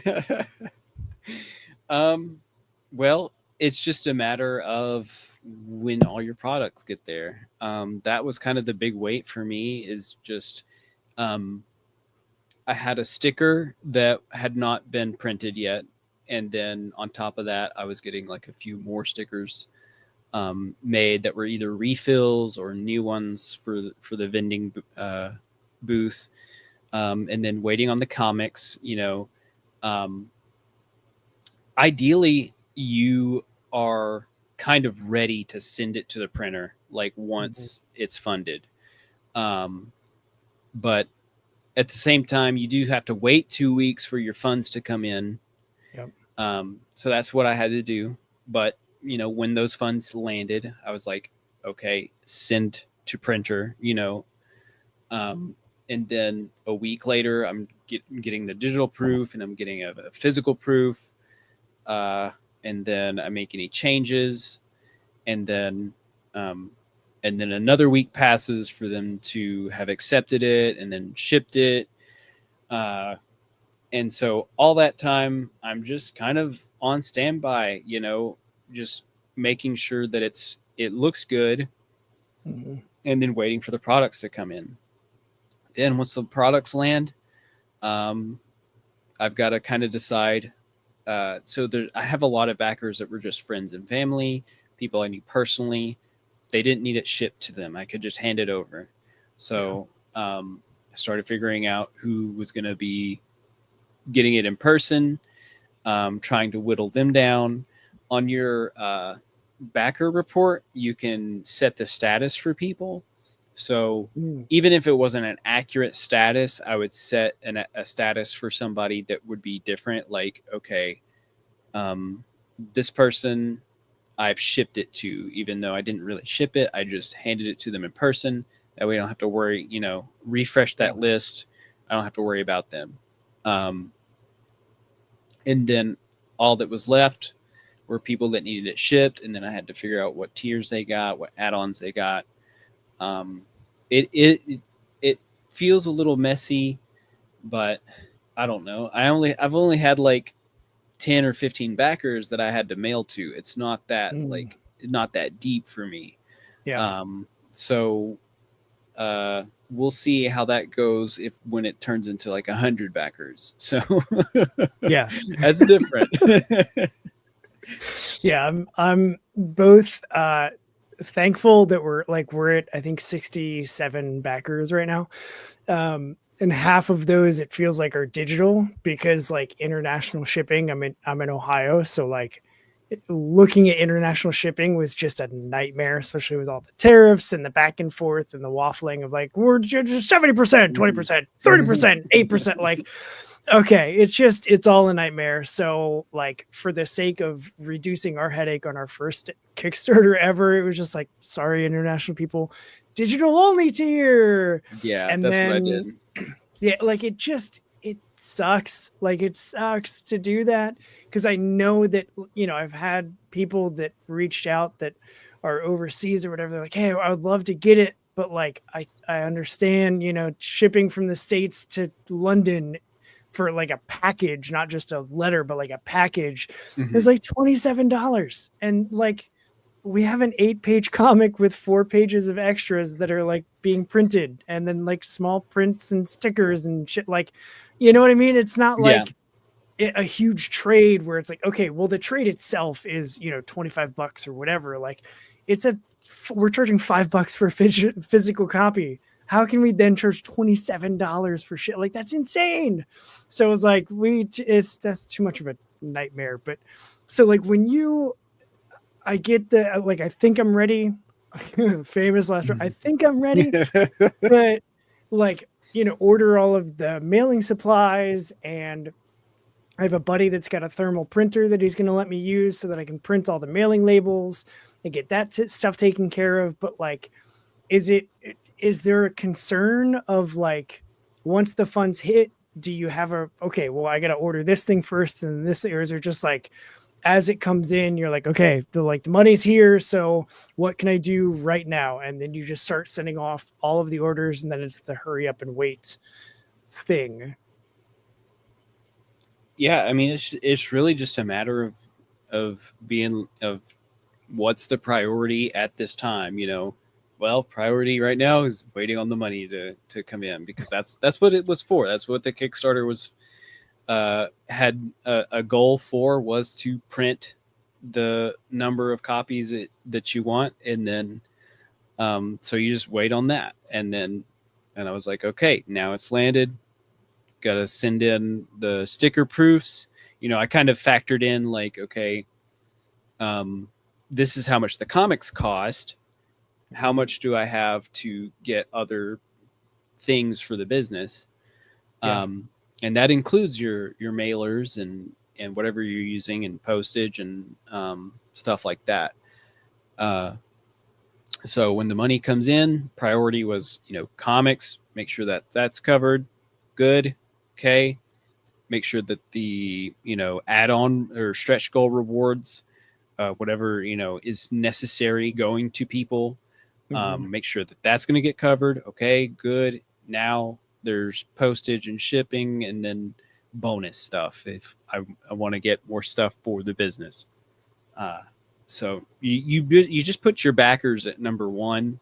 Well, it's just a matter of when all your products get there. That was kind of the big weight for me, is just I had a sticker that had not been printed yet. And then on top of that, I was getting like a few more stickers made that were either refills or new ones for the vending booth. And then waiting on the comics, ideally you are kind of ready to send it to the printer, like once it's funded. But at the same time, you do have to wait 2 weeks for your funds to come in. Yep. So that's what I had to do. But, when those funds landed, I was like, okay, send to printer, and then a week later, I'm getting the digital proof, and I'm getting a physical proof. And then I make any changes, and then another week passes for them to have accepted it and then shipped it. And so all that time, I'm just kind of on standby, just making sure that it looks good, and then waiting for the products to come in. Then once the products land, I've got to kind of decide. So I have a lot of backers that were just friends and family, people I knew personally. They didn't need it shipped to them. I could just hand it over. So I started figuring out who was going to be getting it in person, trying to whittle them down. On your backer report, you can set the status for people. So even if it wasn't an accurate status, I would set a status for somebody that would be different. Like, okay, this person I've shipped it to, even though I didn't really ship it. I just handed it to them in person. That way I don't have to worry, refresh that list. I don't have to worry about them. And then all that was left were people that needed it shipped. And then I had to figure out what tiers they got, what add-ons they got. It feels a little messy, but I don't know. I've only had like 10 or 15 backers that I had to mail to. It's not that not that deep for me. Yeah. So we'll see how that goes when it turns into like 100 backers. So yeah, that's different. Yeah, I'm both thankful that we're at I think 67 backers right now. And half of those it feels like are digital, because like international shipping, I'm in Ohio, so like looking at international shipping was just a nightmare, especially with all the tariffs and the back and forth and the waffling of like, we're just 70%, 20%, 30%, 8%. Like, okay, it's all a nightmare. So like, for the sake of reducing our headache on our first Kickstarter ever, it was just like, sorry, international people, digital only tier. Yeah, and that's then, what I did. Yeah, like it sucks. Like it sucks to do that, because I know that, I've had people that reached out that are overseas or whatever. They're like, hey, I would love to get it, but like I understand, shipping from the States to London for like a package, not just a letter, but like a package, is like $27. And like, we have an 8-page comic with 4 pages of extras that are like being printed, and then like small prints and stickers and shit. Like, you know what I mean? It's not like a huge trade where it's like, okay, well, the trade itself is, $25 or whatever. Like, we're charging $5 for a physical copy. How can we then charge $27 for shit? Like, that's insane. So it's like, that's too much of a nightmare. But so like, I get I think I'm ready. Famous last word. I think I'm ready. But like, order all of the mailing supplies, and I have a buddy that's got a thermal printer that he's going to let me use so that I can print all the mailing labels and get that stuff taken care of. But like, is there a concern of like, once the funds hit, do you have okay, well, I got to order this thing first and this, or is there just like, as it comes in, you're like, okay, the money's here, so what can I do right now? And then you just start sending off all of the orders, and then it's the hurry up and wait thing. Yeah, I mean, it's really just a matter of what's the priority at this time, well, priority right now is waiting on the money to come in, because that's what it was for. That's what the Kickstarter was had a goal for, was to print the number of copies that you want, and then so you just wait on that, and I was like, okay, now it's landed. Got to send in the sticker proofs. I kind of factored in like, okay, this is how much the comics cost. How much do I have to get other things for the business? Yeah. And that includes your mailers and whatever you're using, and postage and stuff like that. So when the money comes in, priority was, comics, make sure that that's covered. Good. Okay. Make sure that the, add-on or stretch goal rewards, whatever, is necessary going to people. Make sure that that's going to get covered. Okay, good. Now there's postage and shipping, and then bonus stuff if I want to get more stuff for the business. So you just put your backers at number one.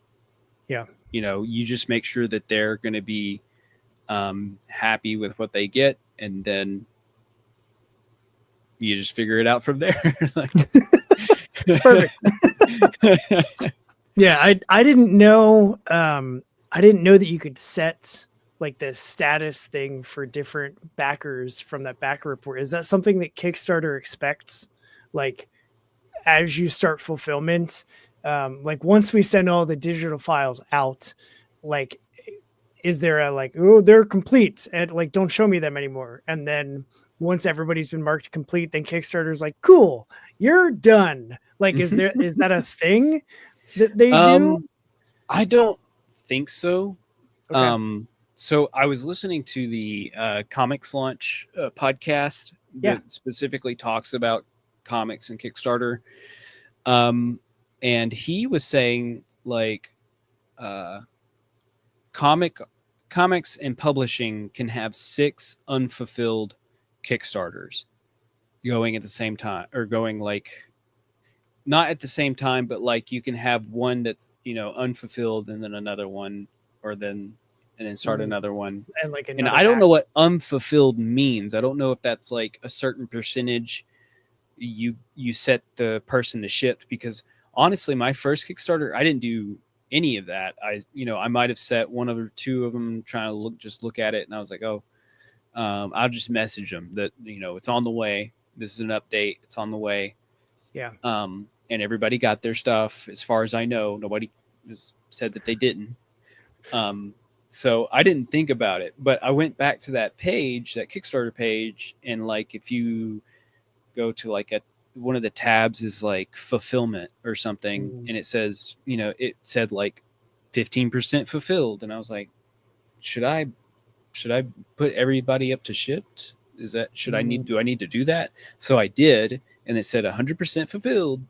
Yeah. You just make sure that they're going to be happy with what they get, and then you just figure it out from there. Perfect. Yeah, I didn't know that you could set like the status thing for different backers from that backer report. Is that something that Kickstarter expects? Like, as you start fulfillment, like once we send all the digital files out, like, is there a like, oh, they're complete, and like, don't show me them anymore? And then once everybody's been marked complete, then Kickstarter's like, cool, you're done. Like, is that a thing that they do? I don't think so. Okay. So I was listening to the Comics Launch podcast that specifically talks about comics and Kickstarter. And he was saying like comics and publishing can have 6 unfulfilled Kickstarters going at the same time, or going like not at the same time, but like you can have one that's, unfulfilled, and then another one, or then start another one. And like, and I don't know what unfulfilled means. I don't know if that's like a certain percentage you set the person to ship, because honestly, my first Kickstarter, I didn't do any of that. I might have set one or two of them, trying to look at it, and I was like, oh, I'll just message them that, it's on the way. This is an update. It's on the way. Yeah. And everybody got their stuff. As far as I know, nobody said that they didn't. So I didn't think about it, but I went back to that page, that Kickstarter page, and like, if you go to like one of the tabs is like fulfillment or something, and it says, it said like 15% fulfilled, and I was like, should I put everybody up to shipped? Do I need to do that? So I did, and it said 100% fulfilled,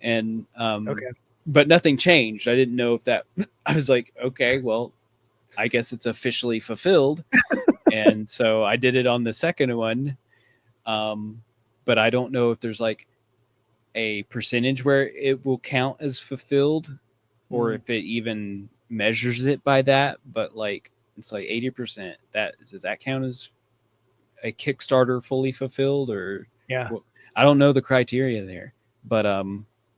and Okay. but nothing changed. I didn't know if that. I was like, okay, well, I guess it's officially fulfilled. And so I did it on the second one, but I don't know if there's like a percentage where it will count as fulfilled, or if it even measures it by that. But like, it's like 80%. Does that count as a Kickstarter fully fulfilled? Or I don't know the criteria there, but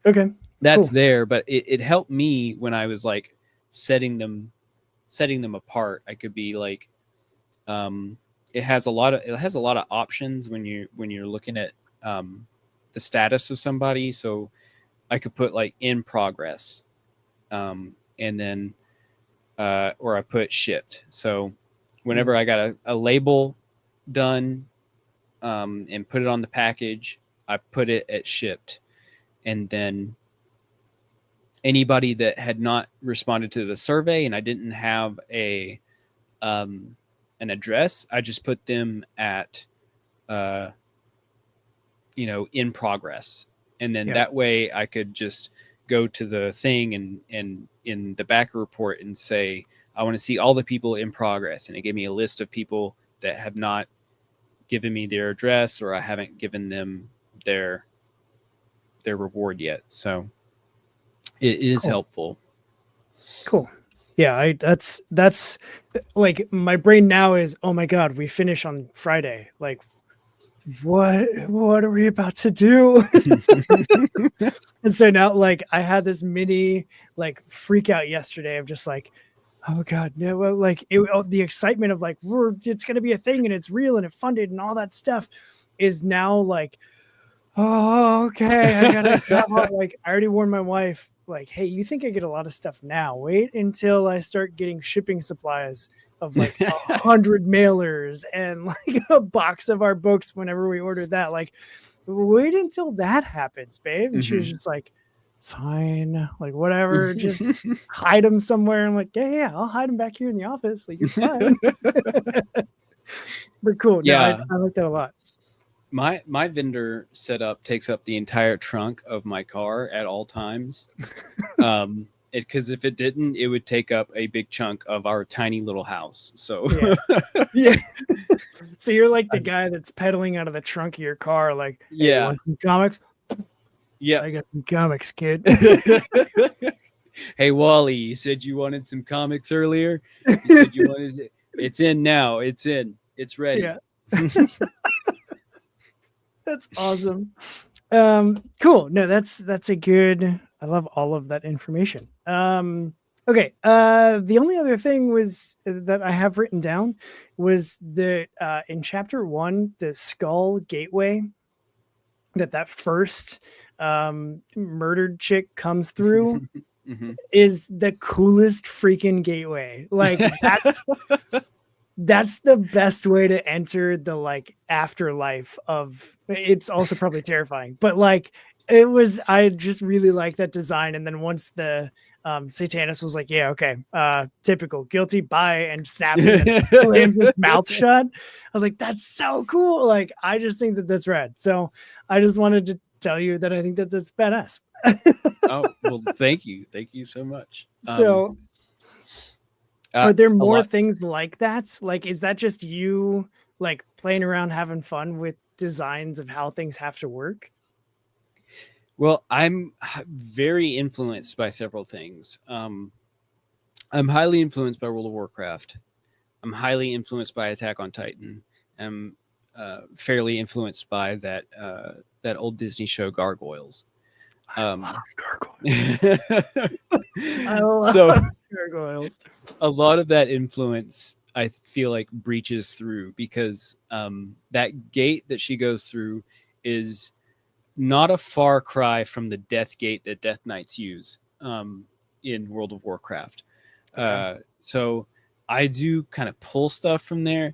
okay, that's cool. There. But it helped me when I was like setting them apart. I could be like, it has a lot of options when you're looking at the status of somebody. So I could put like in progress, and then or I put shipped. So whenever I got a label done, and put it on the package, I put it at shipped. And then anybody that had not responded to the survey and I didn't have an address, I just put them at in progress. And then that way I could just go to the thing and in the backer report and say, I want to see all the people in progress. And it gave me a list of people that have not given me their address, or I haven't given them their their reward yet. So it is helpful. Cool. Yeah, that's like my brain now is, oh my God, we finish on Friday. Like, what are we about to do? And so now, like, I had this mini like freak out yesterday of just like, oh God, no, well, like the excitement of like, it's gonna be a thing and it's real and it funded and all that stuff is now like, oh, okay, I gotta like, I already warned my wife, like, hey, you think I get a lot of stuff now? Wait until I start getting shipping supplies of like 100 mailers and like a box of our books whenever we ordered that. Like, wait until that happens, babe. And she was just like, fine, like whatever, just hide them somewhere. I'm like, yeah, I'll hide them back here in the office. Like, it's fine. But cool. Yeah, no, I like that a lot. My vendor setup takes up the entire trunk of my car at all times. Because if it didn't, it would take up a big chunk of our tiny little house. So yeah. So you're like the guy that's pedaling out of the trunk of your car, like, hey, you want some comics? Yeah, I got some comics, kid. Hey, Wally, you said you wanted some comics earlier. You said you wanted it. It's in now. It's in. It's ready. Yeah. That's awesome. Cool. No, that's a good. I love all of that information. Okay. The only other thing was that I have written down was that in chapter 1, the skull gateway that first murdered chick comes through is the coolest freaking gateway. Like that's the best way to enter the like afterlife of. It's also probably terrifying, but like I just really like that design. And then once the Satanist was like, yeah, okay, typical, guilty, bye, and snaps and slams his mouth shut, I was like, that's so cool. Like, I just think that that's rad. So I just wanted to tell you that I think that that's badass. Oh, well, thank you so much. So are there more things like that? Like, is that just you like playing around, having fun with designs of how things have to work? Well, I'm very influenced by several things. I'm highly influenced by World of Warcraft. I'm highly influenced by Attack on Titan. I'm fairly influenced by that old Disney show Gargoyles. I love Gargoyles. I love Gargoyles. A lot of that influence, I feel like, breaches through because that gate that she goes through is not a far cry from the death gate that Death Knights use in World of Warcraft. Okay. So I do kind of pull stuff from there.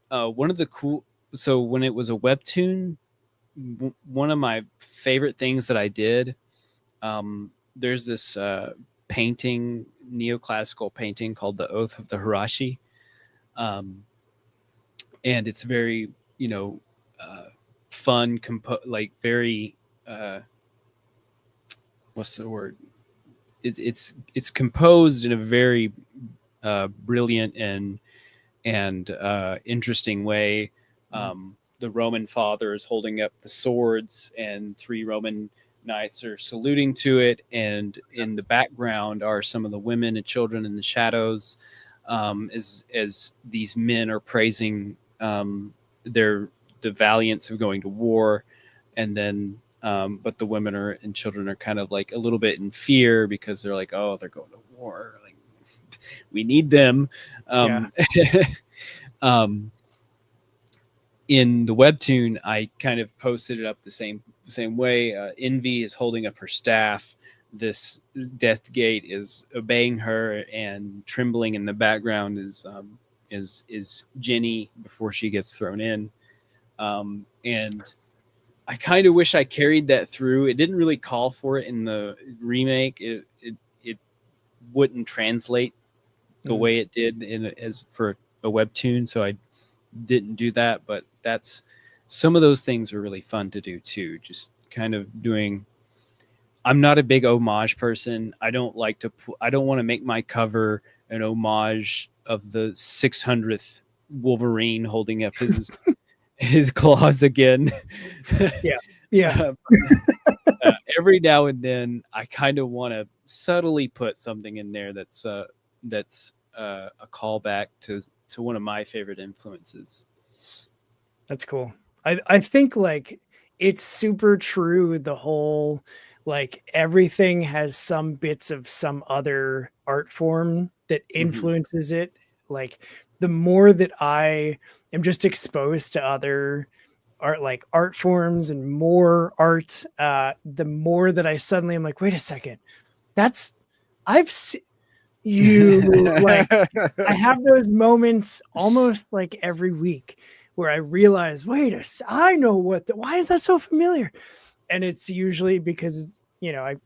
One of the so when it was a webtoon, one of my favorite things that I did, there's this painting, neoclassical painting called The Oath of the Hirashi. And it's very, fun, like very, what's the word? It's composed in a very brilliant and interesting way. The Roman father is holding up the swords, and 3 Roman knights are saluting to it, and in the background are some of the women and children in the shadows, as these men are praising the valiance of going to war, and then but the women and children are kind of like a little bit in fear because they're like, oh, they're going to war, like we need them. In the webtoon, I kind of posted it up the same way. Envy is holding up her staff. This death gate is obeying her, and trembling in the background is Jenny before she gets thrown in. And I kind of wish I carried that through. It didn't really call for it in the remake. It wouldn't translate the way it did as for a webtoon, so I didn't do that. But that's some of those things are really fun to do too. Just kind of doing. I'm not a big homage person. I don't like to. I don't want to make my cover an homage of the 600th Wolverine holding up his claws again. Yeah. every now and then I kind of want to subtly put something in there that's a callback to one of my favorite influences. That's cool. I think like it's super true. The whole like everything has some bits of some other art form that influences it. Like the more that I am just exposed to other art forms and more art, the more that I suddenly am like, wait a second, that's I've seen you like I have those moments almost like every week where I realize, I know why is that so familiar? And it's usually because it's,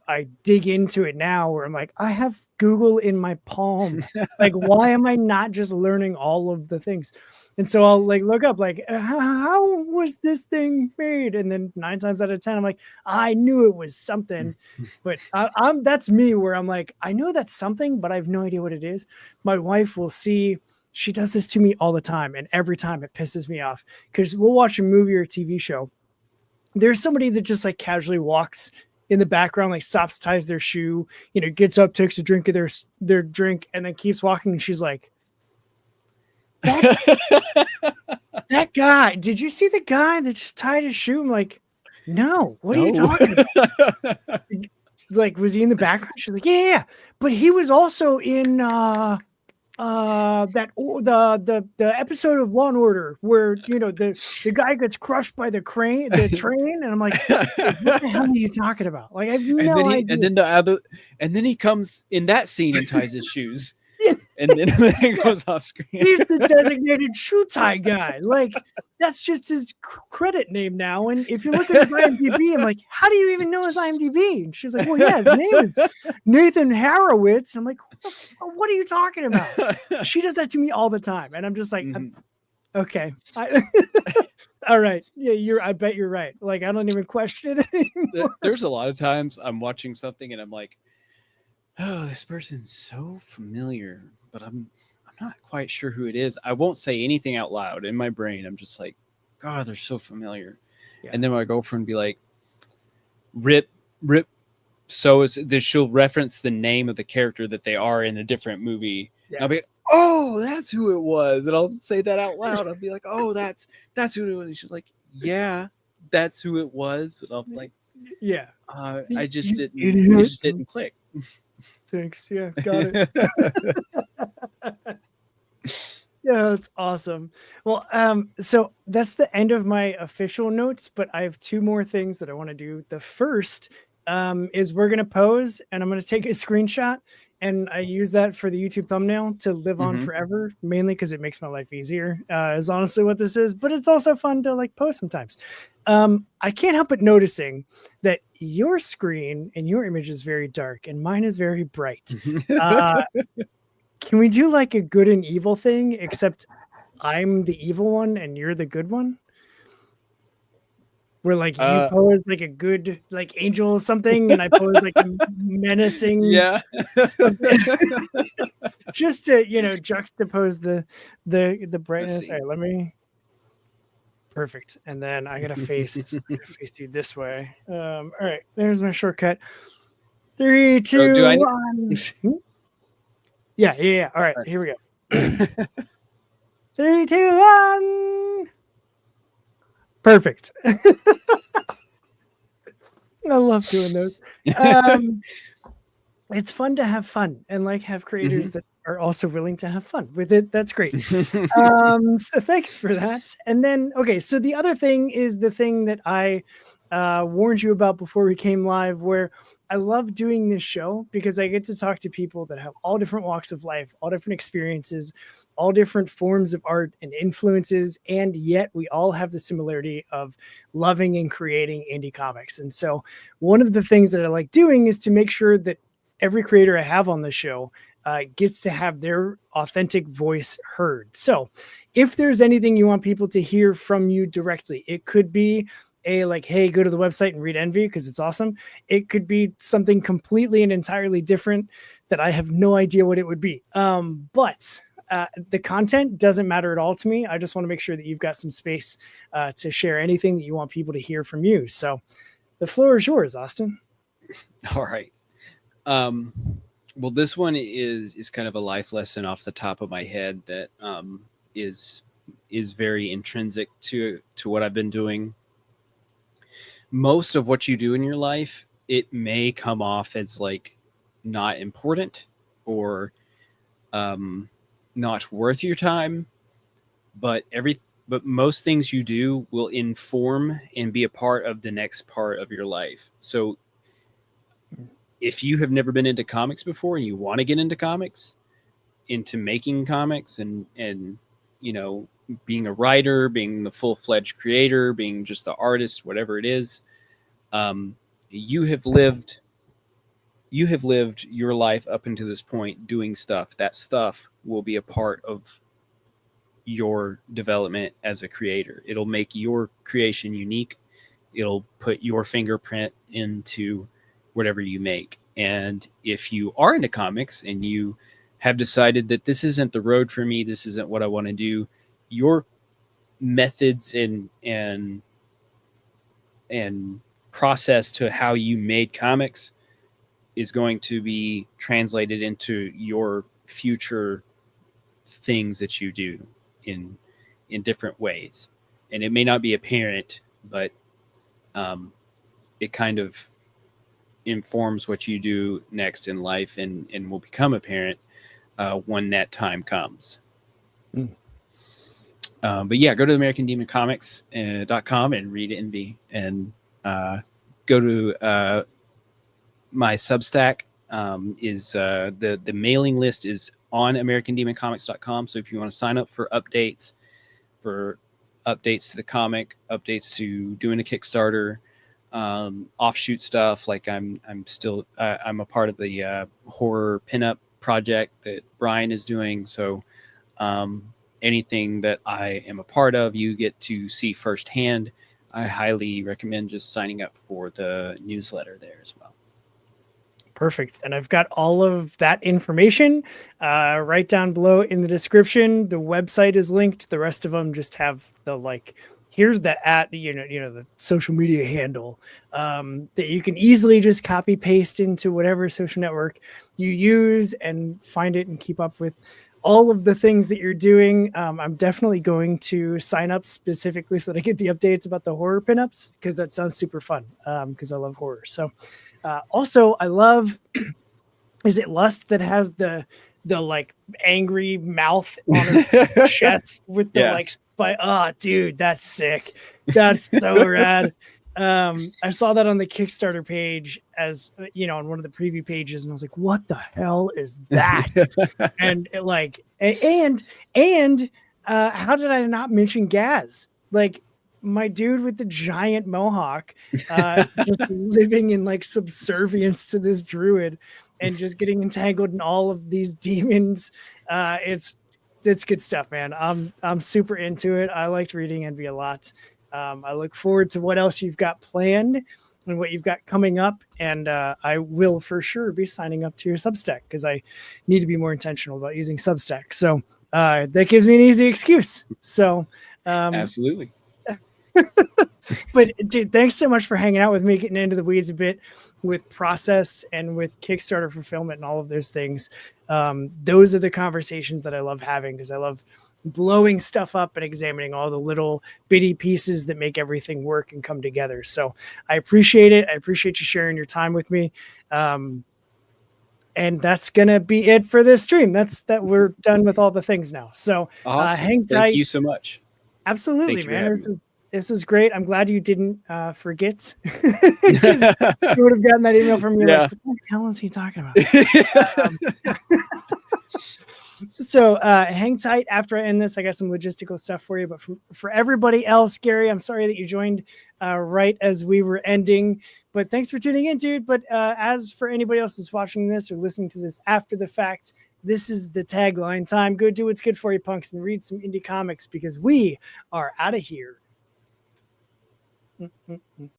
I dig into it now where I'm like, I have Google in my palm. Like, why am I not just learning all of the things? And so I'll like look up like how was this thing made? And then 9 times out of 10, I'm like, I knew it was something. But I'm that's me where I'm like, I know that's something, but I have no idea what it is. My wife will see, she does this to me all the time, and every time it pisses me off because we'll watch a movie or a TV show. There's somebody that just like casually walks in the background, like stops, ties their shoe, gets up, takes a drink of their drink, and then keeps walking. And she's like, that guy, did you see the guy that just tied his shoe? I'm like, no, what are you talking about? She's like, was he in the background? She's like, yeah. But he was also in the episode of Law and Order where the guy gets crushed by the train, and I'm like, what the hell are you talking about? Like, I have no idea. And then he comes in that scene and ties his shoes. And then it goes off screen. He's the designated shoe tie guy. Like, that's just his credit name now. And if you look at his IMDb, I'm like, how do you even know his IMDb? And she's like, well, yeah, his name is Nathan Harowitz. I'm like, what are you talking about? She does that to me all the time. And I'm just like, okay. All right. Yeah, I bet you're right. Like, I don't even question it anymore. There's a lot of times I'm watching something and I'm like, oh, this person's so familiar, but I'm not quite sure who it is. I won't say anything out loud. In my brain, I'm just like, God, they're so familiar. Yeah. And then my girlfriend be like, Rip. So she'll reference the name of the character that they are in a different movie. Yeah. And I'll be like, oh, that's who it was. And I'll say that out loud. I'll be like, oh, that's who it was. And she's like, yeah, that's who it was. And I'm like, yeah, I just didn't click. Thanks. Yeah, got it. Yeah, that's awesome. Well, so that's the end of my official notes, but I have 2 more things that I want to do. The first is we're going to pose and I'm going to take a screenshot, and I use that for the YouTube thumbnail to live on forever, mainly because it makes my life easier, is honestly what this is, but it's also fun to like post sometimes. I can't help but noticing that your screen and your image is very dark and mine is very bright. Can we do like a good and evil thing, except I'm the evil one and you're the good one? Where like you pose like a good like angel or something, and I pose like a menacing just to juxtapose the brightness. All right, let me. Perfect. And then I gotta face you this way. All right, there's my shortcut. 3, 2, 1. Yeah. All right, here we go. 3, 2, 1. Perfect. I love doing those. It's fun to have fun and like have creators that are also willing to have fun with it. That's great. So thanks for that. And then, okay, so the other thing is the thing that I warned you about before we came live, where I love doing this show because I get to talk to people that have all different walks of life, all different experiences, all different forms of art and influences, and yet we all have the similarity of loving and creating indie comics. And so one of the things that I like doing is to make sure that every creator I have on the show gets to have their authentic voice heard. So if there's anything you want people to hear from you directly, it could be like, hey, go to the website and read Envy because it's awesome. It could be something completely and entirely different that I have no idea what it would be. But the content doesn't matter at all to me. I just want to make sure that you've got some space to share anything that you want people to hear from you. So the floor is yours, Austin. All right. Um, well, this one is kind of a life lesson off the top of my head that is very intrinsic to what I've been doing. Most of what you do in your life, it may come off as like not important or not worth your time, but most things you do will inform and be a part of the next part of your life. So if you have never been into comics before and you want to get into comics, into making comics and you know, being a writer, being the full-fledged creator, being just the artist, whatever it is, you have lived your life up until this point doing stuff. That stuff will be a part of your development as a creator. It'll make your creation unique. It'll put your fingerprint into whatever you make. And if you are into comics and you have decided that this isn't the road for me, this isn't what I want to do, your methods and process to how you made comics is going to be translated into your future things that you do in different ways. And it may not be apparent, but it kind of informs what you do next in life and will become apparent when that time comes. But yeah, go to AmericanDemonComics.com and read Envy, and go to my Substack. Is the mailing list is on AmericanDemonComics.com. So if you want to sign up for updates to the comic, updates to doing a Kickstarter, offshoot stuff, like I'm a part of the horror pinup project that Brian is doing. So anything that I am a part of, you get to see firsthand. I highly recommend just signing up for the newsletter there as well. Perfect. And I've got all of that information right down below in the description. The website is linked. The rest of them just have the here's the the social media handle that you can easily just copy paste into whatever social network you use and find it and keep up with all of the things that you're doing. I'm definitely going to sign up specifically so that I get the updates about the horror pinups, because that sounds super fun, because I love horror. So also I love, is it Lust that has the like angry mouth on her chest with the spy? Oh, dude, that's sick. That's so rad. I saw that on the Kickstarter page, as on one of the preview pages, and I was like, what the hell is that? And how did I not mention Gaz? Like, my dude with the giant mohawk, just living in subservience to this druid and just getting entangled in all of these demons. It's good stuff, man. I'm super into it. I liked reading Envy a lot. I look forward to what else you've got planned and what you've got coming up. And I will for sure be signing up to your Substack, because I need to be more intentional about using Substack. So that gives me an easy excuse. So absolutely. But dude, thanks so much for hanging out with me, getting into the weeds a bit with process and with Kickstarter fulfillment and all of those things. Those are the conversations that I love having, because I love blowing stuff up and examining all the little bitty pieces that make everything work and come together. So I appreciate it. I appreciate you sharing your time with me. And that's going to be it for this stream. We're done with all the things now. So awesome. Hang tight. Thank you so much. Absolutely, man. This was great. I'm glad you didn't forget. You would have gotten that email from me. Yeah. Like, what the hell is he talking about? So hang tight. After I end this, I got some logistical stuff for you. But for everybody else, Gary, I'm sorry that you joined right as we were ending. But thanks for tuning in, dude. But as for anybody else that's watching this or listening to this after the fact, this is the tagline time. Go do what's good for you, punks, and read some indie comics, because we are out of here.